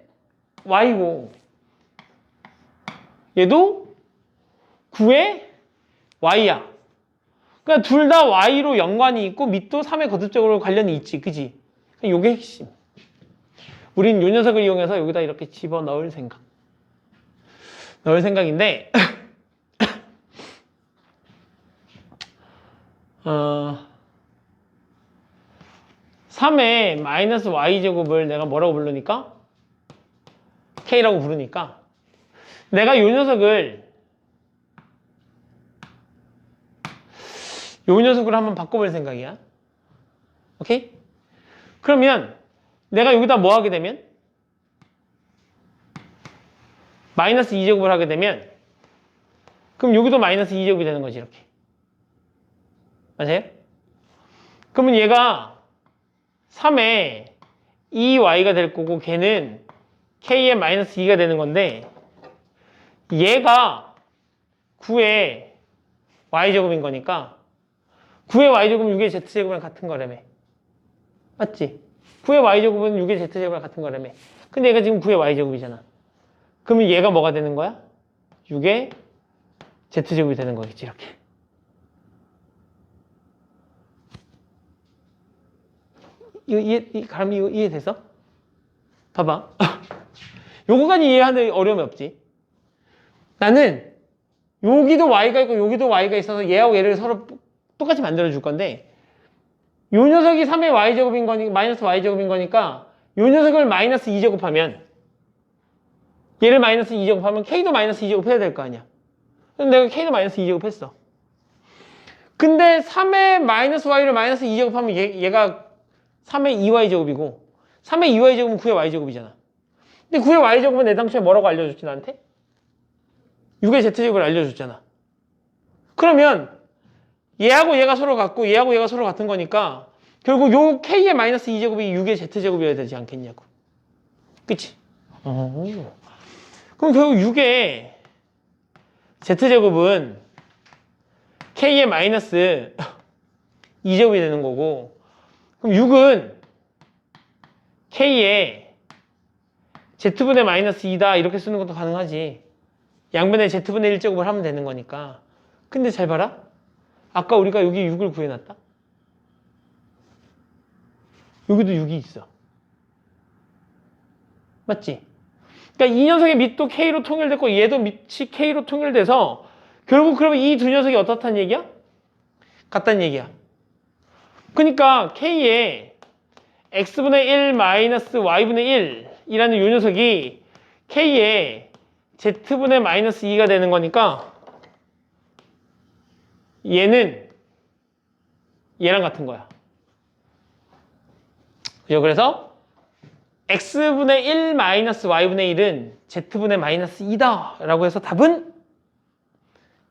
S1: y고 얘도 9의 y야. 그러니까 둘 다 y로 연관이 있고 밑도 3의 거듭적으로 관련이 있지. 그지? 요게 핵심. 우린 요 녀석을 이용해서 여기다 이렇게 집어넣을 생각. 넣을 생각인데 3의 마이너스 y제곱을 내가 뭐라고 부르니까? k라고 부르니까 내가 요 녀석을 한번 바꿔볼 생각이야. 오케이? 그러면 내가 여기다 뭐 하게 되면? 마이너스 2제곱을 하게 되면 그럼 여기도 마이너스 2제곱이 되는 거지 이렇게. 맞아요? 그러면 얘가 3의 2y가 될 거고 걔는 k의 마이너스 2가 되는 건데 얘가 9의 y제곱인 거니까 9의 y제곱은 6의 z제곱이랑 같은 거라며. 맞지? 9의 y제곱은 6의 z제곱이랑 같은 거라며. 근데 얘가 지금 9의 y제곱이잖아. 그러면 얘가 뭐가 되는 거야? 6의 z제곱이 되는 거겠지 이렇게. 이거 이해돼서? 봐봐. 요거까지 이해하는 어려움이 없지. 나는 여기도 y가 있고 여기도 y가 있어서 얘하고 얘를 서로 똑같이 만들어 줄 건데 요 녀석이 3의 y제곱인 거니까 마이너스 y제곱인 거니까 요 녀석을 마이너스 2제곱하면 얘를 마이너스 2제곱하면 k도 마이너스 2제곱 해야 될 거 아니야. 그럼 내가 k도 마이너스 2제곱 했어. 근데 3의 마이너스 y를 마이너스 2제곱하면 얘가 3의 2y제곱이고 3의 2y제곱은 9의 y제곱이잖아. 근데 9의 y제곱은 내 당시에 뭐라고 알려줬지 나한테? 6의 z제곱을 알려줬잖아. 그러면 얘하고 얘가 서로 같고 얘하고 얘가 서로 같은 거니까 결국 요 k의 마이너스 2제곱이 6의 z제곱이어야 되지 않겠냐고. 그치? 그럼 결국 6의 z제곱은 k의 마이너스 2제곱이 되는 거고 그럼 6은 k의 z분의 마이너스 2다 이렇게 쓰는 것도 가능하지. 양변에 z분의 1제곱을 하면 되는 거니까. 근데 잘 봐라. 아까 우리가 여기 6을 구해놨다. 여기도 6이 있어. 맞지? 그러니까 이 녀석의 밑도 k로 통일됐고 얘도 밑이 k로 통일돼서 결국 그러면 이 두 녀석이 어떻다는 얘기야? 같다는 얘기야. 그러니까 k의 x분의 1 마이너스 y분의 1이라는 이 녀석이 k의 z분의 마이너스 2가 되는 거니까 얘는 얘랑 같은 거야. 그죠? 그래서 x분의 1 마이너스 y분의 1은 z분의 마이너스 2다 라고 해서 답은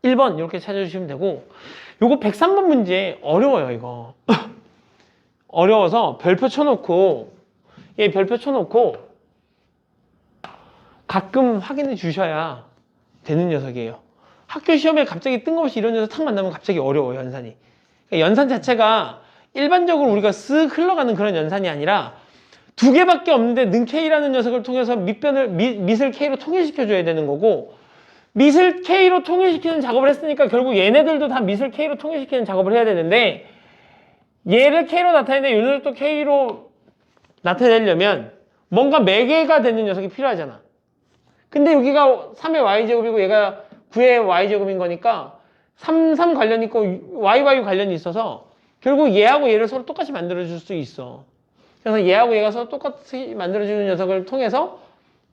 S1: 1번 이렇게 찾아주시면 되고 요거 103번 문제 어려워요 이거. 어려워서 별표 쳐놓고 얘 별표 쳐놓고 가끔 확인해 주셔야 되는 녀석이에요. 학교 시험에 갑자기 뜬금없이 이런 녀석 탁 만나면 갑자기 어려워요 연산이. 그러니까 연산 자체가 일반적으로 우리가 쓱 흘러가는 그런 연산이 아니라 두 개밖에 없는데 는 K라는 녀석을 통해서 밑을 K로 통일시켜줘야 되는 거고 밑을 K로 통일시키는 작업을 했으니까 결국 얘네들도 다 밑을 K로 통일시키는 작업을 해야 되는데 얘를 K로 나타내는데 이 녀석도 K로 나타내려면 뭔가 매개가 되는 녀석이 필요하잖아. 근데 여기가 3의 y제곱이고 얘가 9의 y제곱인 거니까 3 관련이 있고 y 관련이 있어서 결국 얘하고 얘를 서로 똑같이 만들어줄 수 있어. 그래서 얘하고 얘가 서로 똑같이 만들어주는 녀석을 통해서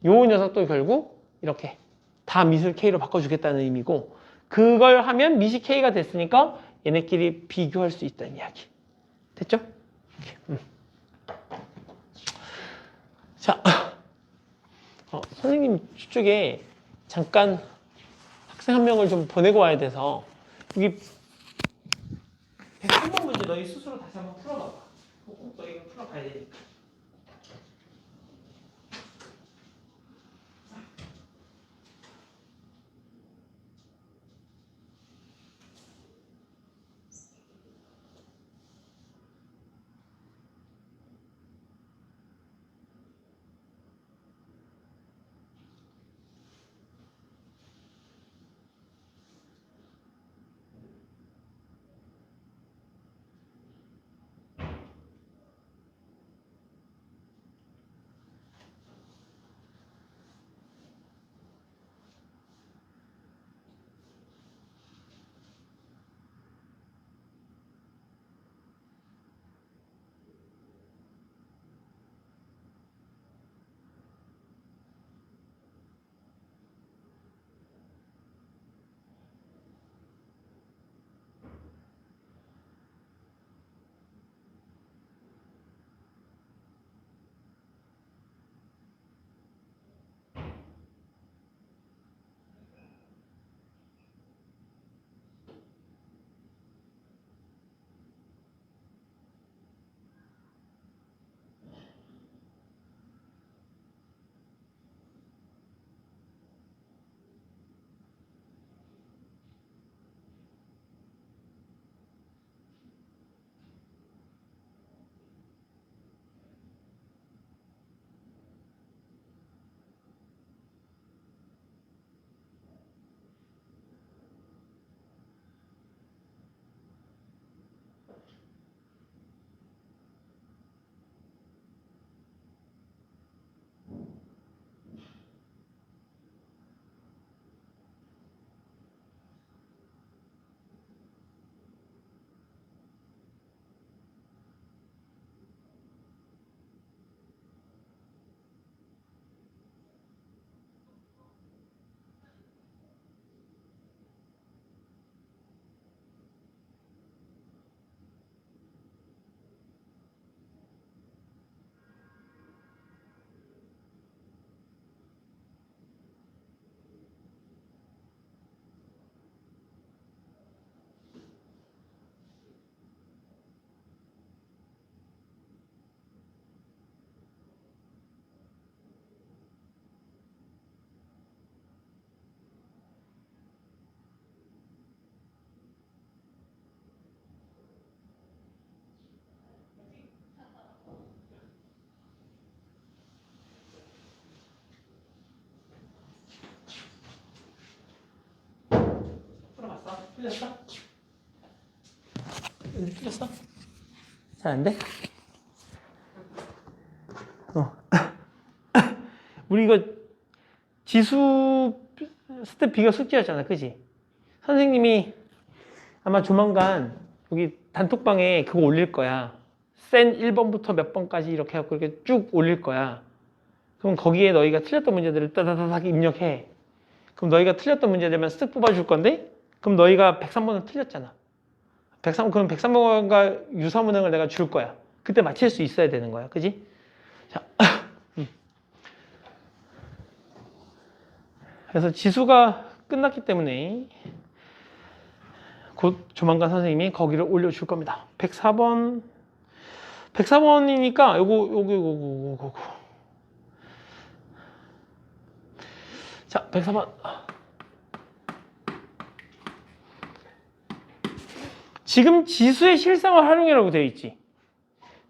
S1: 요 녀석도 결국 이렇게 다 미술 K로 바꿔주겠다는 의미고, 그걸 하면 미시 K가 됐으니까 얘네끼리 비교할 수 있다는 이야기. 됐죠? 자, 선생님 쪽에 잠깐 학생 한 명을 좀 보내고 와야 돼서 여기 103번 문제 너희 스스로 다시 한번 풀어봐봐. 꼭 너희가 풀어봐야 되니까. 틀렸어? 틀렸어? 잘 안 돼? 우리 이거 지수 스텝 B가 숙제였잖아, 그지? 선생님이 아마 조만간 여기 단톡방에 그거 올릴 거야. 센 1번부터 몇 번까지 이렇게 해갖고 이렇게 쭉 올릴 거야. 그럼 거기에 너희가 틀렸던 문제들을 따다다닥 입력해. 그럼 너희가 틀렸던 문제들만 쓱 뽑아줄 건데, 그럼 너희가 103번을 틀렸잖아. 그럼 103번과 유사문항을 내가 줄 거야. 그때 맞힐 수 있어야 되는 거야. 그지? 자. 그래서 지수가 끝났기 때문에 곧 조만간 선생님이 거기를 올려줄 겁니다. 104번이니까 요거. 자, 104번. 지금 지수의 실생활 활용이라고 되어 있지.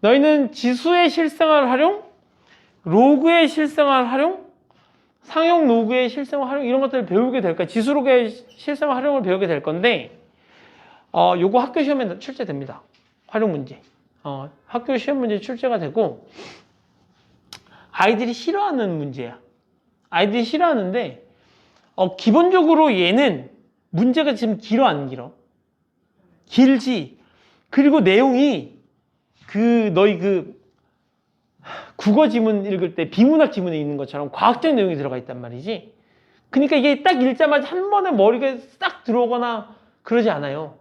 S1: 너희는 지수의 실생활 활용, 로그의 실생활 활용, 상용 로그의 실생활 활용 이런 것들을 배우게 될 거야. 지수 로그의 실생활 활용을 배우게 될 건데, 요거 학교 시험에 출제됩니다. 활용 문제. 학교 시험 문제 출제가 되고, 아이들이 싫어하는 문제야. 아이들이 싫어하는데, 기본적으로 얘는 문제가 지금 길어, 안 길어? 길지. 그리고 내용이 너희 국어 지문 읽을 때 비문학 지문에 있는 것처럼 과학적 내용이 들어가 있단 말이지. 그러니까 이게 딱 읽자마자 한 번에 머리가 싹 들어오거나 그러지 않아요.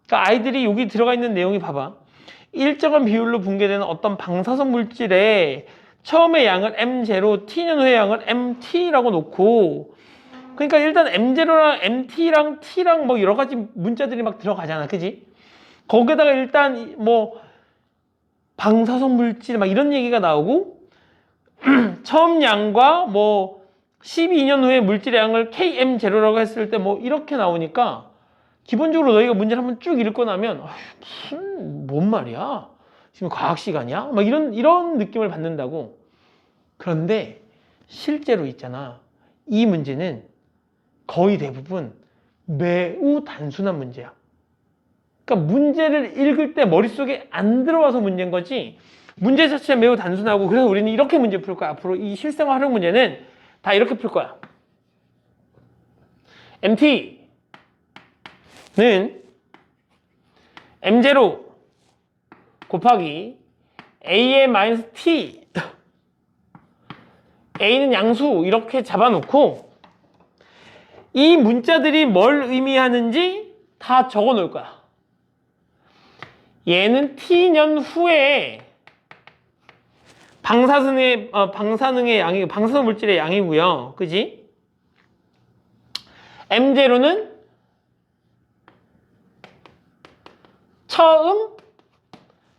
S1: 그러니까 아이들이 여기 들어가 있는 내용이 봐봐. 일정한 비율로 붕괴되는 어떤 방사성 물질에 처음의 양을 M0, T년 후의 양을 MT라고 놓고, 그러니까 일단 M0랑 MT랑 T랑 뭐 여러 가지 문자들이 막 들어가잖아. 그지? 거기다가 일단 뭐 방사성 물질 막 이런 얘기가 나오고 처음 양과 뭐 12년 후에 물질의 양을 KM0라고 했을 때 뭐 이렇게 나오니까 기본적으로 너희가 문제를 한번 쭉 읽고 나면 무슨 뭔 말이야? 지금 과학 시간이야? 막 이런 느낌을 받는다고. 그런데 실제로 있잖아. 이 문제는 거의 대부분 매우 단순한 문제야. 그러니까 문제를 읽을 때 머릿속에 안 들어와서 문제인 거지, 문제 자체가 매우 단순하고, 그래서 우리는 이렇게 문제 풀 거야. 앞으로 이 실생활 활용 문제는 다 이렇게 풀 거야. MT는 M0 곱하기 A의 마이너스 T, A는 양수 이렇게 잡아놓고 이 문자들이 뭘 의미하는지 다 적어 놓을 거야. 얘는 T년 후에 방사능의 양이, 방사능 물질의 양이고요. 그지? M0는 처음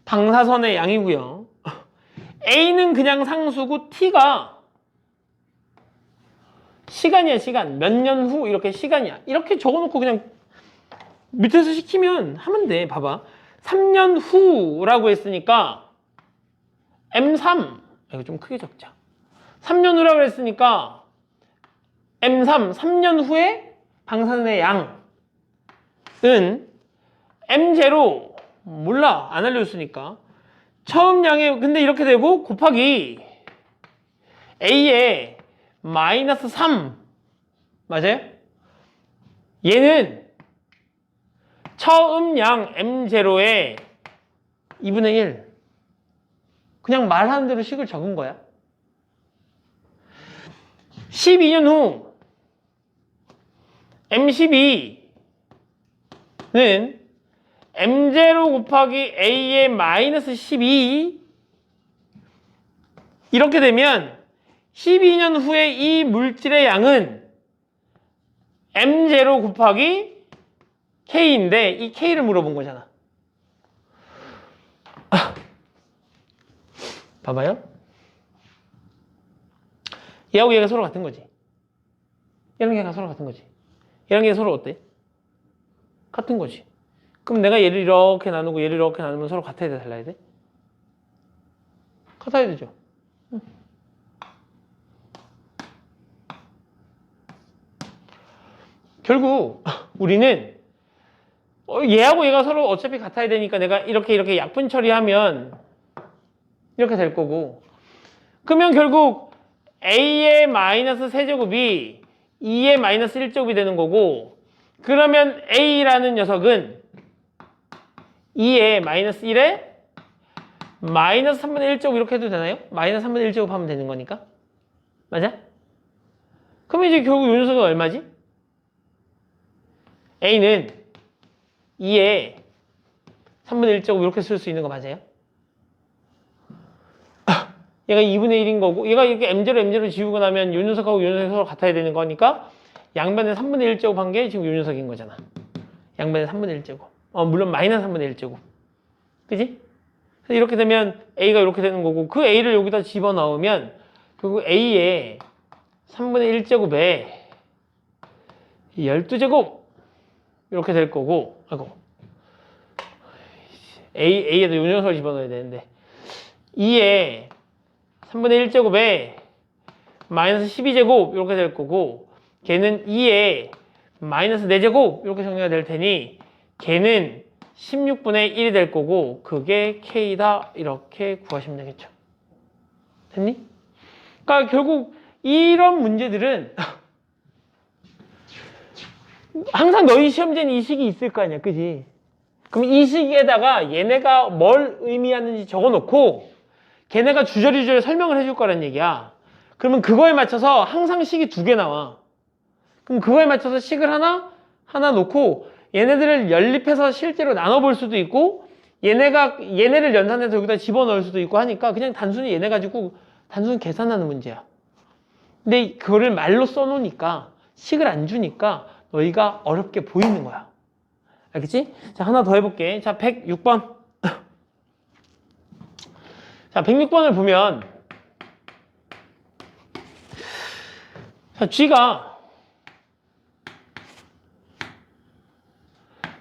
S1: 방사선의 양이고요. A는 그냥 상수고 T가 시간이야, 시간. 몇 년 후 이렇게 시간이야. 이렇게 적어놓고 그냥 밑에서 시키면 하면 돼. 봐봐. 3년 후라고 했으니까 M3, 이거 좀 크게 적자. 3년 후라고 했으니까 M3, 3년 후에 방사선의 양은 M0, 몰라, 안 알려줬으니까 처음 양에, 근데 이렇게 되고 곱하기 A에 마이너스 3, 맞아요? 얘는 처음 양 M0에 2분의 1. 그냥 말하는 대로 식을 적은 거야. 12년 후 M12는 M0 곱하기 A의 마이너스 12. 이렇게 되면 12년 후에 이 물질의 양은 M0 곱하기 K인데 이 K를 물어본 거잖아. 봐봐요. 얘하고 얘가 서로 같은 거지. 얘랑 얘가 서로 같은 거지. 얘랑 얘가 서로 어때? 같은 거지. 그럼 내가 얘를 이렇게 나누고 얘를 이렇게 나누면 서로 같아야 돼, 달라야 돼? 같아야 되죠. 결국 우리는 얘하고 얘가 서로 어차피 같아야 되니까 내가 이렇게 약분 처리하면 이렇게 될 거고, 그러면 결국 A의 마이너스 세제곱이 2의 마이너스 1제곱이 되는 거고, 그러면 A라는 녀석은 2의 마이너스 1에 마이너스 3분의 1제곱 이렇게 해도 되나요? 마이너스 3분의 1제곱 하면 되는 거니까. 맞아? 그럼 이제 결국 요 녀석은 얼마지? A는 2의 3분의 1제곱 이렇게 쓸 수 있는 거 맞아요? 얘가 2분의 1인 거고, 얘가 이렇게 M0 지우고 나면 요 녀석하고 요 녀석이 서로 같아야 되는 거니까 양변에 3분의 1제곱 한 게 지금 요 녀석인 거잖아. 양변에 3분의 1제곱. 물론 마이너스 3분의 1제곱. 그지? 그래서 이렇게 되면 A가 이렇게 되는 거고, 그 A를 여기다 집어넣으면 결국 A의 3분의 1제곱에 12제곱 이렇게 될 거고, 아이고, A에도 요 녀석을 집어넣어야 되는데 2의 3분의 1제곱에 마이너스 12제곱 이렇게 될 거고, 걔는 2의 마이너스 4제곱 이렇게 정리가 될 테니 걔는 16분의 1이 될 거고, 그게 K다 이렇게 구하시면 되겠죠. 됐니? 그러니까 결국 이런 문제들은 항상 너희 시험지에는 이 식이 있을 거 아니야, 그지? 그럼 이 식에다가 얘네가 뭘 의미하는지 적어놓고 걔네가 주저리주저리 설명을 해줄 거란 얘기야. 그러면 그거에 맞춰서 항상 식이 2개 나와. 그럼 그거에 맞춰서 식을 하나 놓고 얘네들을 연립해서 실제로 나눠볼 수도 있고 얘네를 연산해서 여기다 집어넣을 수도 있고 하니까 그냥 단순히 얘네 가지고 단순히 계산하는 문제야. 근데 그거를 말로 써놓으니까 식을 안 주니까 너희가 어렵게 보이는 거야. 알겠지? 자, 하나 더 해볼게. 자, 106번. 자, 106번을 보면 자, G가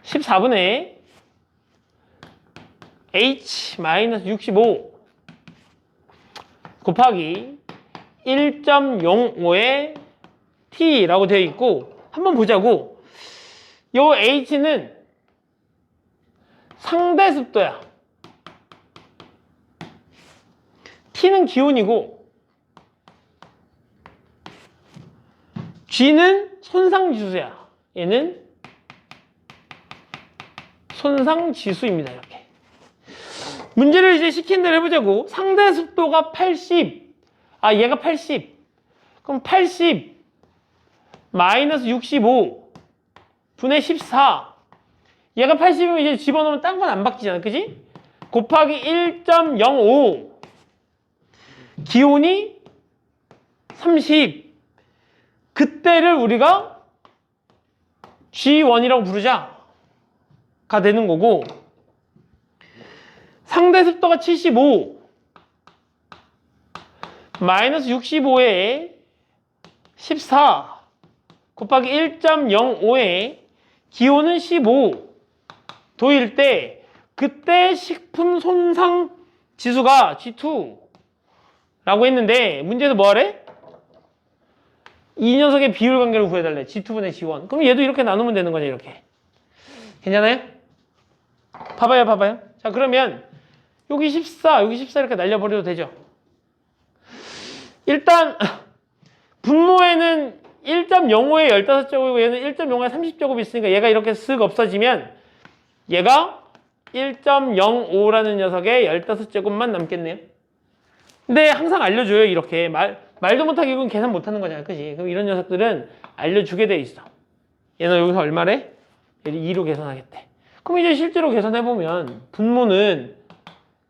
S1: 14분의 H-65 곱하기 1.05의 T라고 되어 있고 한번 보자고. 요 H는 상대 습도야. T는 기온이고 G는 손상지수야. 얘는 손상지수입니다. 이렇게. 문제를 이제 시킨 대로 해보자고. 상대 습도가 80. 얘가 80. 그럼 80 마이너스 65 분의 14. 얘가 80이면 이제 집어넣으면 딴 건 안 바뀌잖아. 그지? 곱하기 1.05. 기온이 30. 그때를 우리가 G1이라고 부르자. 가 되는 거고 상대 습도가 75 마이너스 65에 14 곱하기 1.05에 기온은 15 도일 때 그때 식품 손상 지수가 G2 라고 했는데 문제에서 뭐 하래? 이 녀석의 비율 관계를 구해달래. G2분의 G1. 그럼 얘도 이렇게 나누면 되는 거냐 이렇게. 괜찮아요? 봐봐요. 자, 그러면 여기 14 이렇게 날려버려도 되죠. 일단 분모에는 1.05에 15제곱이고 얘는 1.05에 30제곱이 있으니까 얘가 이렇게 쓱 없어지면 얘가 1.05라는 녀석의 15제곱만 남겠네요. 근데 항상 알려줘요. 이렇게 말도 못하게 이건 계산 못하는 거잖아. 그지? 그럼 이런 녀석들은 알려주게 돼 있어. 얘는 여기서 얼마래? 얘를 2로 계산하겠대. 그럼 이제 실제로 계산해보면 분모는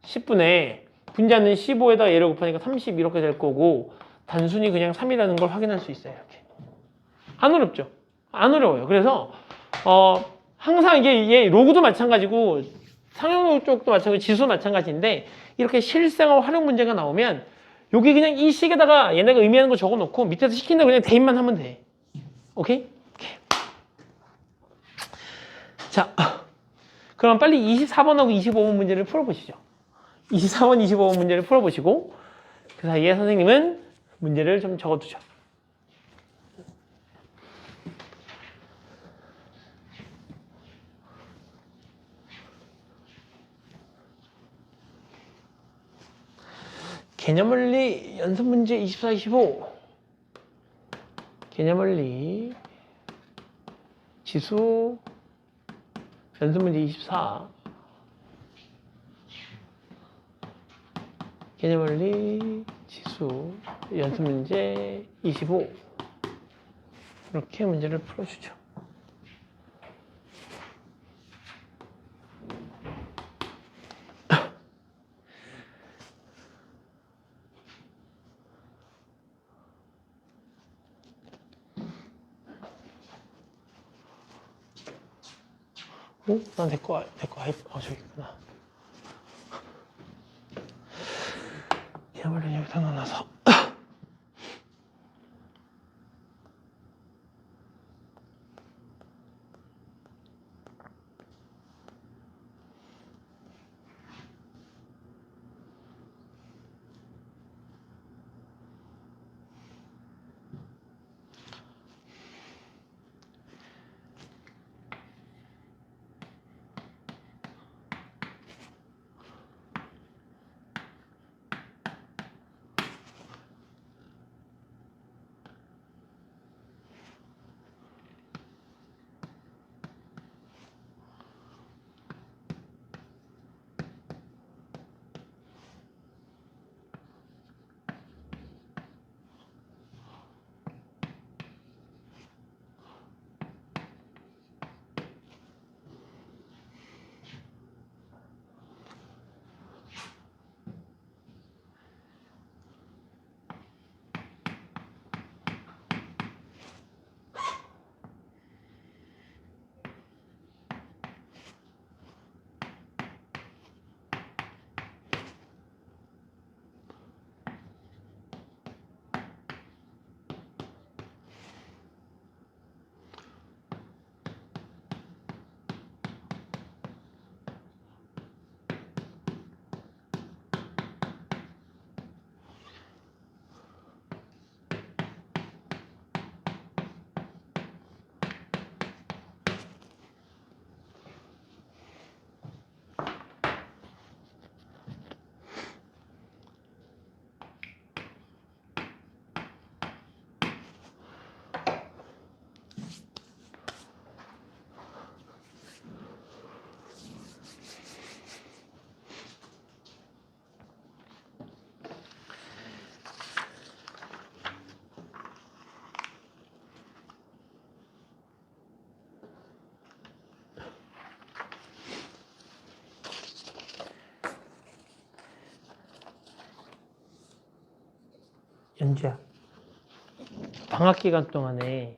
S1: 10분의 분자는 15에다 얘를 곱하니까 30 이렇게 될 거고 단순히 그냥 3이라는 걸 확인할 수 있어요. 이렇게. 안 어렵죠? 안 어려워요. 그래서 항상 이게 로그도 마찬가지고 상용 쪽도 마찬가지고 지수 마찬가지인데 이렇게 실생활 활용 문제가 나오면 여기 그냥 이 식에다가 얘네가 의미하는 거 적어놓고 밑에서 시킨다 그냥 대입만 하면 돼. 오케이? 자, 그럼 빨리 24번하고 25번 문제를 풀어보시죠. 24번, 25번 문제를 풀어보시고 그 사이에 선생님은 문제를 좀 적어두죠. 개념원리 연습문제 24, 25 개념원리 지수 연습문제 24 개념원리 지수 연습문제 25 이렇게 문제를 풀어주죠. 난 내거 저기 있구나. 개념을 여기다 넣어놔서 연주야. 방학 기간 동안에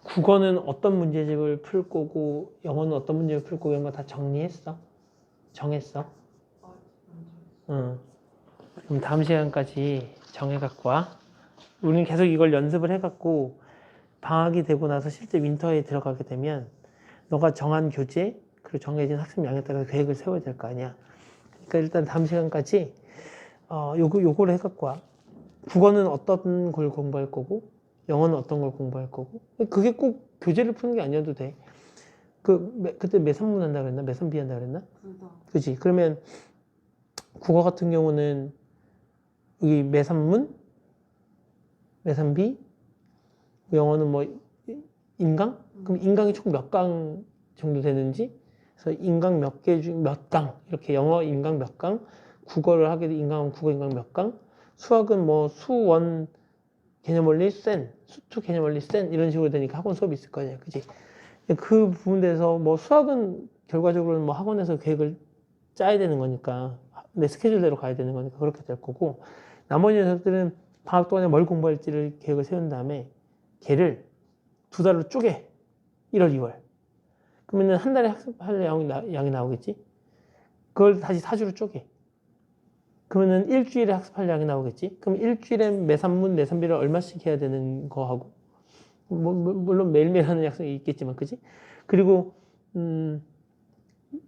S1: 국어는 어떤 문제집을 풀 거고 영어는 어떤 문제를 풀 거고 이런 거 다 정리했어? 정했어?
S2: 아,
S1: 응. 그럼 다음 시간까지 정해갖고 와. 우리는 계속 이걸 연습을 해갖고 방학이 되고 나서 실제 윈터에 들어가게 되면 너가 정한 교재 그리고 정해진 학습량에 따라서 계획을 세워야 될 거 아니야. 그러니까 일단 다음 시간까지 요거를 해갖고 와. 국어는 어떤 걸 공부할 거고 영어는 어떤 걸 공부할 거고 그게 꼭 교재를 푸는 게 아니어도 돼. 그때 매산문 한다 그랬나? 매산비 한다 그랬나?
S2: 둘 다.
S1: 그지? 그러면 국어 같은 경우는 여기 매산문, 매산비, 영어는 뭐 인강? 그럼 인강이 총 몇 강 정도 되는지? 그래서 인강 몇 개 중 몇 강 이렇게 영어 인강 몇 강, 국어를 하게 돼 인강은 국어 인강 몇 강, 수학은 뭐 수원 개념 원리 센, 수투 개념 원리 센 이런 식으로 되니까 학원 수업이 있을 거 아니야, 그지? 그 부분에서 뭐 수학은 결과적으로는 뭐 학원에서 계획을 짜야 되는 거니까 내 스케줄대로 가야 되는 거니까 그렇게 될 거고 나머지 녀석들은 방학 동안에 뭘 공부할지를 계획을 세운 다음에 걔를 2달로 쪼개 1월, 2월 그러면은 한 달에 학습할 양이 나오겠지? 그걸 다시 4주로 쪼개 그러면은 일주일에 학습할 양이 나오겠지? 그럼 일주일에 매산문, 매산비를 얼마씩 해야 되는 거하고 물론 매일매일 하는 약속이 있겠지만 그지? 그리고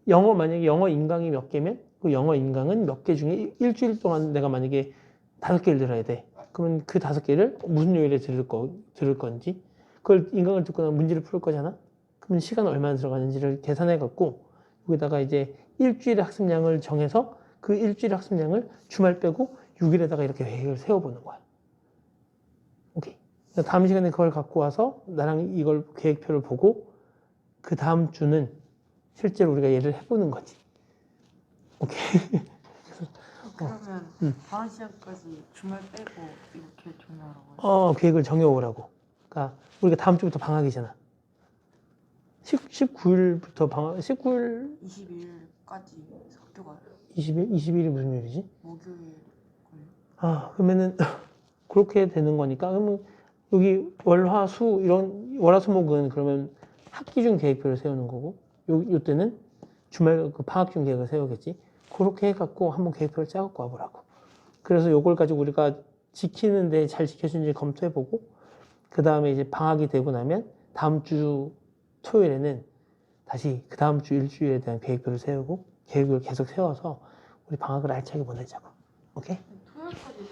S1: 만약에 영어 인강이 몇 개면 그 영어 인강은 몇 개 중에 일주일 동안 내가 만약에 5개를 들어야 돼. 그러면 그 5개를 무슨 요일에 들을 건지 그걸 인강을 듣고 나면 문제를 풀 거잖아. 그러면 시간 얼마나 들어가는지를 계산해 갖고 여기다가 이제 일주일의 학습량을 정해서 그 일주일 학습량을 주말 빼고 6일에다가 이렇게 계획을 세워보는 거야. 오케이. 다음 시간에 그걸 갖고 와서 나랑 이걸 계획표를 보고 그 다음 주는 실제로 우리가 얘를 해보는 거지. 오케이.
S2: 그러면 방학 시간까지 주말 빼고 이렇게 정리하라고요?
S1: 계획을 정해오라고. 그러니까 우리가 다음 주부터 방학이잖아. 19일부터 방학, 19일,
S2: 22일까지 학교가요.
S1: 20일이 무슨 요일이지?
S2: 목요일
S1: 그러면은 그렇게 되는 거니까 그러면 여기 월화 수 이런 월화수목은 그러면 학기 중 계획표를 세우는 거고 요때는 주말 방학 중 계획을 세우겠지. 그렇게 해갖고 한번 계획표를 짜갖고 와보라고. 그래서 요걸 가지고 우리가 지키는데 잘 지켜주는지 검토해보고 그 다음에 이제 방학이 되고 나면 다음 주 토요일에는 다시 그 다음 주 일주일에 대한 계획표를 세우고 계획을 계속 세워서 우리 방학을 알차게 보내자고. 오케이?
S2: 토요일까지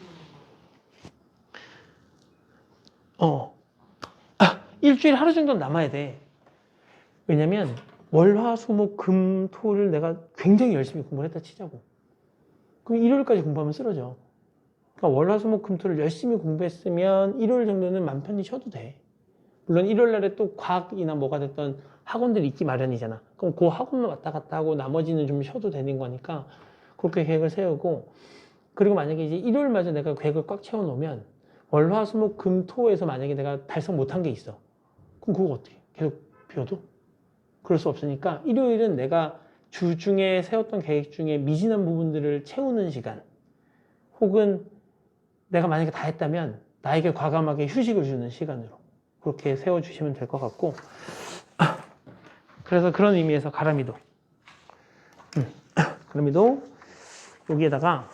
S2: 세우는
S1: 일주일 하루 정도는 남아야 돼. 왜냐면 월화수목금토를 내가 굉장히 열심히 공부를 했다 치자고. 그럼 일요일까지 공부하면 쓰러져. 그러니까 월화수목금토를 열심히 공부했으면 일요일 정도는 맘 편히 쉬어도 돼. 물론 일요일 날에 또 과학이나 뭐가 됐던 학원들이 있기 마련이잖아. 그럼 그 학원만 왔다 갔다 하고 나머지는 좀 쉬어도 되는 거니까 그렇게 계획을 세우고 그리고 만약에 이제 일요일마저 내가 계획을 꽉 채워놓으면 월화수목금토에서 만약에 내가 달성 못한 게 있어. 그럼 그거 어떻게 해? 계속 비워도? 그럴 수 없으니까 일요일은 내가 주중에 세웠던 계획 중에 미진한 부분들을 채우는 시간 혹은 내가 만약에 다 했다면 나에게 과감하게 휴식을 주는 시간으로 그렇게 세워주시면 될 것 같고 그래서 그런 의미에서 가람이도 여기에다가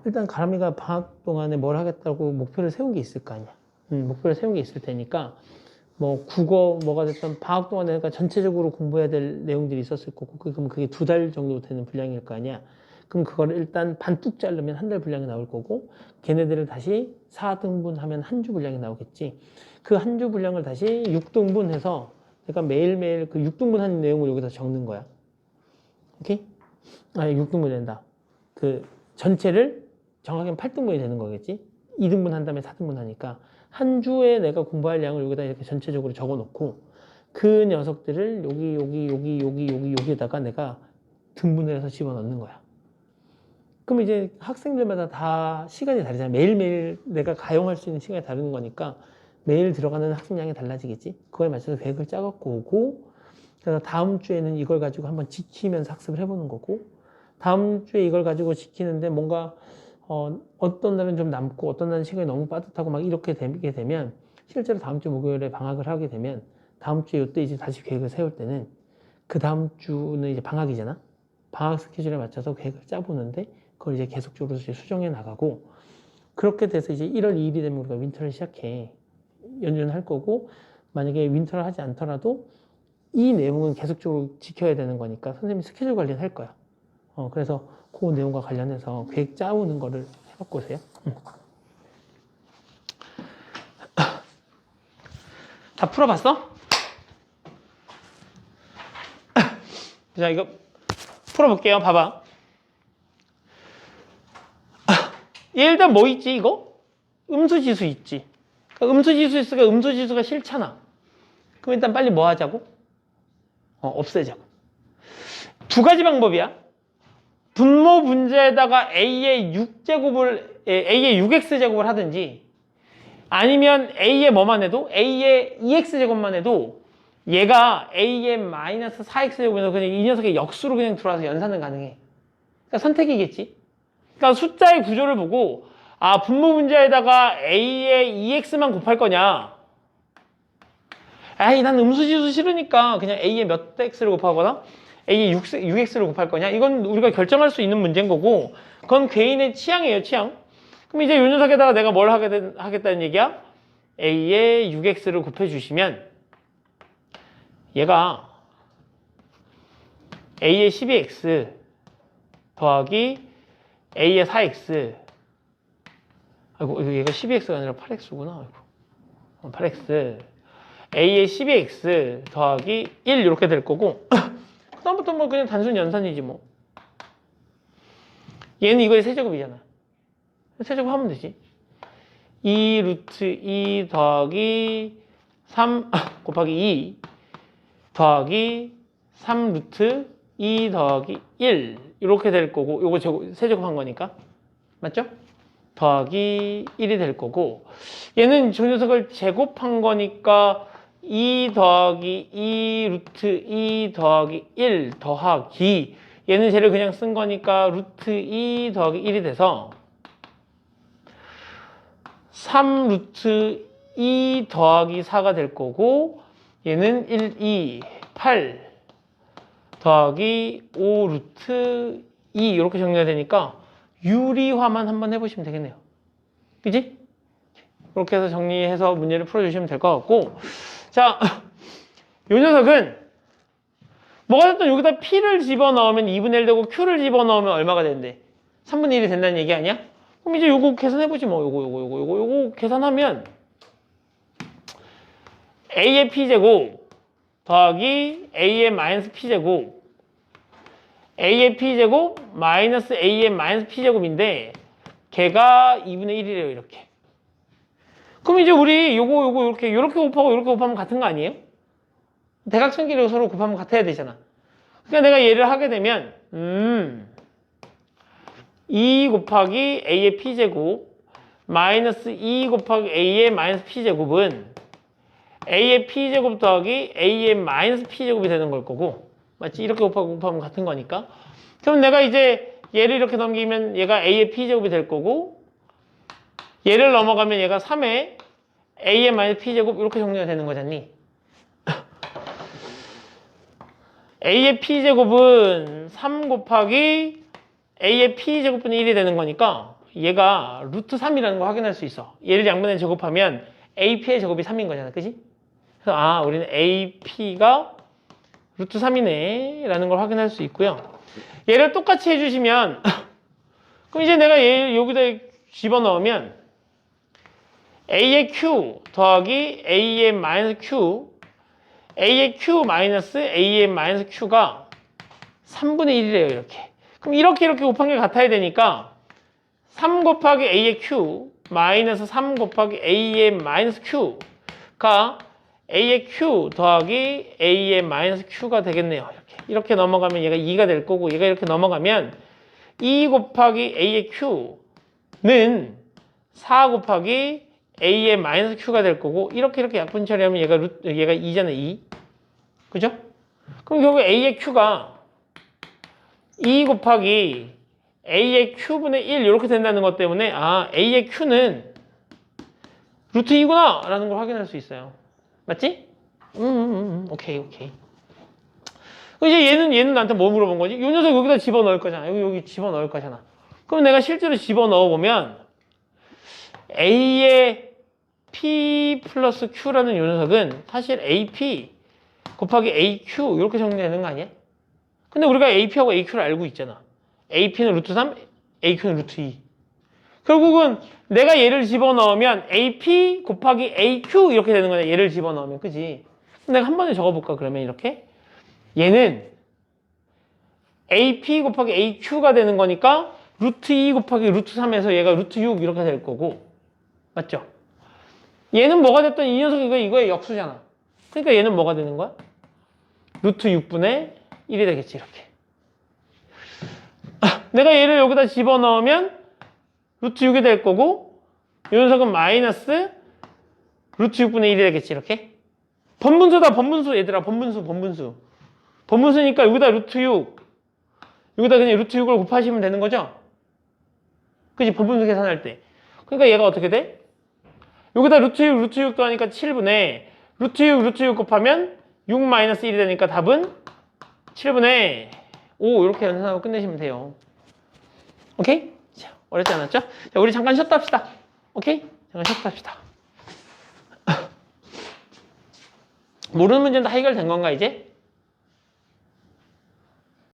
S1: 일단 가람이가 방학 동안에 뭘 하겠다고 목표를 세운 게 있을 거 아니야. 목표를 세운 게 있을 테니까 뭐 국어 뭐가 됐든 방학 동안에 그러니까 전체적으로 공부해야 될 내용들이 있었을 거고 그럼 그게 2달 정도 되는 분량일 거 아니야. 그럼 그거를 일단 반뚝 자르면 한 달 분량이 나올 거고 걔네들을 다시 4등분 하면 한 주 분량이 나오겠지. 그 한 주 분량을 다시 6등분 해서 내가 매일매일 그 6등분 한 내용을 여기다 적는 거야. 오케이? 6등분 된다. 그 전체를 정확하게 8등분이 되는 거겠지. 2등분 한 다음에 4등분 하니까 한 주에 내가 공부할 양을 여기다 이렇게 전체적으로 적어 놓고 그 녀석들을 여기에다가 내가 등분을 해서 집어넣는 거야. 그럼 이제 학생들마다 다 시간이 다르잖아. 매일매일 내가 가용할 수 있는 시간이 다른 거니까 매일 들어가는 학습량이 달라지겠지. 그거에 맞춰서 계획을 짜갖고 오고 그래서 다음 주에는 이걸 가지고 한번 지키면서 학습을 해보는 거고, 다음 주에 이걸 가지고 지키는데 뭔가 어떤 날은 좀 남고 어떤 날은 시간이 너무 빠듯하고 막 이렇게 되게 되면 실제로 다음 주 목요일에 방학을 하게 되면 다음 주에 이때 이제 다시 계획을 세울 때는 그 다음 주는 이제 방학이잖아. 방학 스케줄에 맞춰서 계획을 짜보는데 그걸 이제 계속적으로 이제 수정해 나가고, 그렇게 돼서 이제 1월 2일이 되면 우리가 윈터를 시작해. 연주는 할 거고, 만약에 윈터를 하지 않더라도 이 내용은 계속적으로 지켜야 되는 거니까 선생님이 스케줄 관리는 할 거야. 그래서 그 내용과 관련해서 계획 짜오는 거를 해갖고 오세요. 다 풀어봤어? 자, 이거 풀어볼게요. 봐봐. 일단 뭐 있지, 이거? 음수지수 있지. 그러니까 음수지수 있으니까 음수지수가 싫잖아. 그럼 일단 빨리 뭐 하자고? 없애자고. 두 가지 방법이야. 분모 분자에다가 A의 6X제곱을 하든지, 아니면 A의 뭐만 해도, A의 2X제곱만 해도 얘가 A의 마이너스 4X제곱에서 그냥 이 녀석의 역수로 그냥 들어와서 연산은 가능해. 그러니까 선택이겠지. 그러니까 숫자의 구조를 보고, 아, 분모 분자에다가 A의 2X만 곱할 거냐? 에이, 난 음수지수 싫으니까 그냥 A의 몇 X를 곱하거나 A의 6X를 곱할 거냐? 이건 우리가 결정할 수 있는 문제인 거고, 그건 개인의 취향이에요, 취향. 그럼 이제 요 녀석에다가 내가 뭘 하겠다는 얘기야? A의 6X를 곱해주시면 얘가 A의 12X 더하기 A의 4X, 아이고, 얘가 12X가 아니라 8X구나. 아이고. 8X A의 12X 더하기 1 이렇게 될 거고, 그 다음부터 뭐 그냥 단순 연산이지 뭐. 얘는 이거의 세제곱이잖아. 세제곱 하면 되지. 2 루트 2 더하기 3 곱하기 2 더하기 3 루트 2 더하기 1 이렇게 될 거고, 요거 세제곱 한 거니까 맞죠? 더하기 1이 될 거고, 얘는 저 녀석을 제곱한 거니까 2 더하기 2 루트 2 더하기 1 더하기, 얘는 쟤를 그냥 쓴 거니까 루트 2 더하기 1이 돼서 3 루트 2 더하기 4가 될 거고, 얘는 1, 2, 8 더하기 5 루트 2 이렇게 정리가 되니까 유리화만 한번 해보시면 되겠네요. 그지? 이렇게 해서 정리해서 문제를 풀어주시면 될 것 같고, 자, 요 녀석은 뭐가 됐든 여기다 P를 집어넣으면 2분의 1 되고 Q를 집어넣으면 얼마가 되는데? 3분의 1이 된다는 얘기 아니야? 그럼 이제 요거 계산해보지 뭐. 요거 계산하면 A의 P제곱 더하기 A의 마이너스 P제곱, A의 P제곱 마이너스 A의 마이너스 P제곱인데 걔가 2분의 1이래요, 이렇게. 그럼 이제 우리 요거 이렇게 곱하고 이렇게 곱하면 같은 거 아니에요? 대각선끼리 서로 곱하면 같아야 되잖아. 그러니까 내가 얘를 하게 되면 2 곱하기 A의 P제곱 마이너스 2 곱하기 A의 마이너스 P제곱은 A의 P제곱 더하기 A의 마이너스 P제곱이 되는 걸 거고, 맞지? 이렇게 곱하면 같은 거니까. 그럼 내가 이제 얘를 이렇게 넘기면 얘가 A의 P제곱이 될 거고, 얘를 넘어가면 얘가 3의 A의 마이너스 P제곱 이렇게 정리가 되는 거잖니. A의 P제곱은 3 곱하기 A의 P제곱분의 1이 되는 거니까 얘가 루트 3이라는 거 확인할 수 있어. 얘를 양변에 제곱하면 AP의 제곱이 3인 거잖아. 그지? 그래서 우리는 AP가 루트 3이네 라는 걸 확인할 수 있고요. 얘를 똑같이 해주시면 그럼 이제 내가 얘를 여기다 집어넣으면 A의 Q 더하기 A의 마이너스 Q, A의 Q 마이너스 A의 마이너스 Q가 3분의 1이래요, 이렇게. 그럼 이렇게 곱한 게 같아야 되니까 3 곱하기 A의 Q 마이너스 3 곱하기 A의 마이너스 Q가 A의 Q 더하기 A의 마이너스 Q가 되겠네요. 이렇게 넘어가면 얘가 2가 될 거고, 얘가 이렇게 넘어가면 2 곱하기 A의 Q는 4 곱하기 A의 마이너스 Q가 될 거고, 이렇게 약분 처리하면 얘가 2잖아, 2. 그죠? 그럼 결국 A의 Q가 2 곱하기 A의 Q분의 1 이렇게 된다는 것 때문에 아 A의 Q는 루트 2구나 라는 걸 확인할 수 있어요. 맞지? 오케이. 이제 얘는 나한테 뭐 물어본 거지? 이 녀석 여기다 집어넣을 거잖아. 여기 집어넣을 거잖아. 그럼 내가 실제로 집어넣어 보면 A의 P 플러스 Q라는 이 녀석은 사실 AP 곱하기 AQ 이렇게 정리되는 거 아니야? 근데 우리가 AP하고 AQ를 알고 있잖아. AP는 루트 3, AQ는 루트 2. 결국은 내가 얘를 집어넣으면 AP 곱하기 AQ 이렇게 되는 거냐. 얘를 집어넣으면. 그지? 내가 한 번에 적어볼까? 그러면 이렇게. 얘는 AP 곱하기 AQ가 되는 거니까 루트 2 곱하기 루트 3에서 얘가 루트 6 이렇게 될 거고. 맞죠? 얘는 뭐가 됐든 이 녀석 이거의 역수잖아. 그러니까 얘는 뭐가 되는 거야? 루트 6분의 1이 되겠지. 이렇게. 내가 얘를 여기다 집어넣으면 루트 6이 될 거고 이 녀석은 마이너스 루트 6분의 1이 되겠지. 이렇게. 번분수다. 번분수 얘들아. 번분수. 번분수니까 여기다 루트 6 여기다 그냥 루트 6을 곱하시면 되는 거죠? 그치? 번분수 계산할 때. 그러니까 얘가 어떻게 돼? 여기다 루트 6도 하니까 7분의 루트 6 곱하면 6 마이너스 1이 되니까 답은 7분의 5 이렇게 연산하고 끝내시면 돼요. 오케이? 자, 어렵지 않았죠? 자, 우리 잠깐 쉬었다 합시다. 오케이? 잠깐 쉬었다 합시다. 모르는 문제는 다 해결된 건가 이제?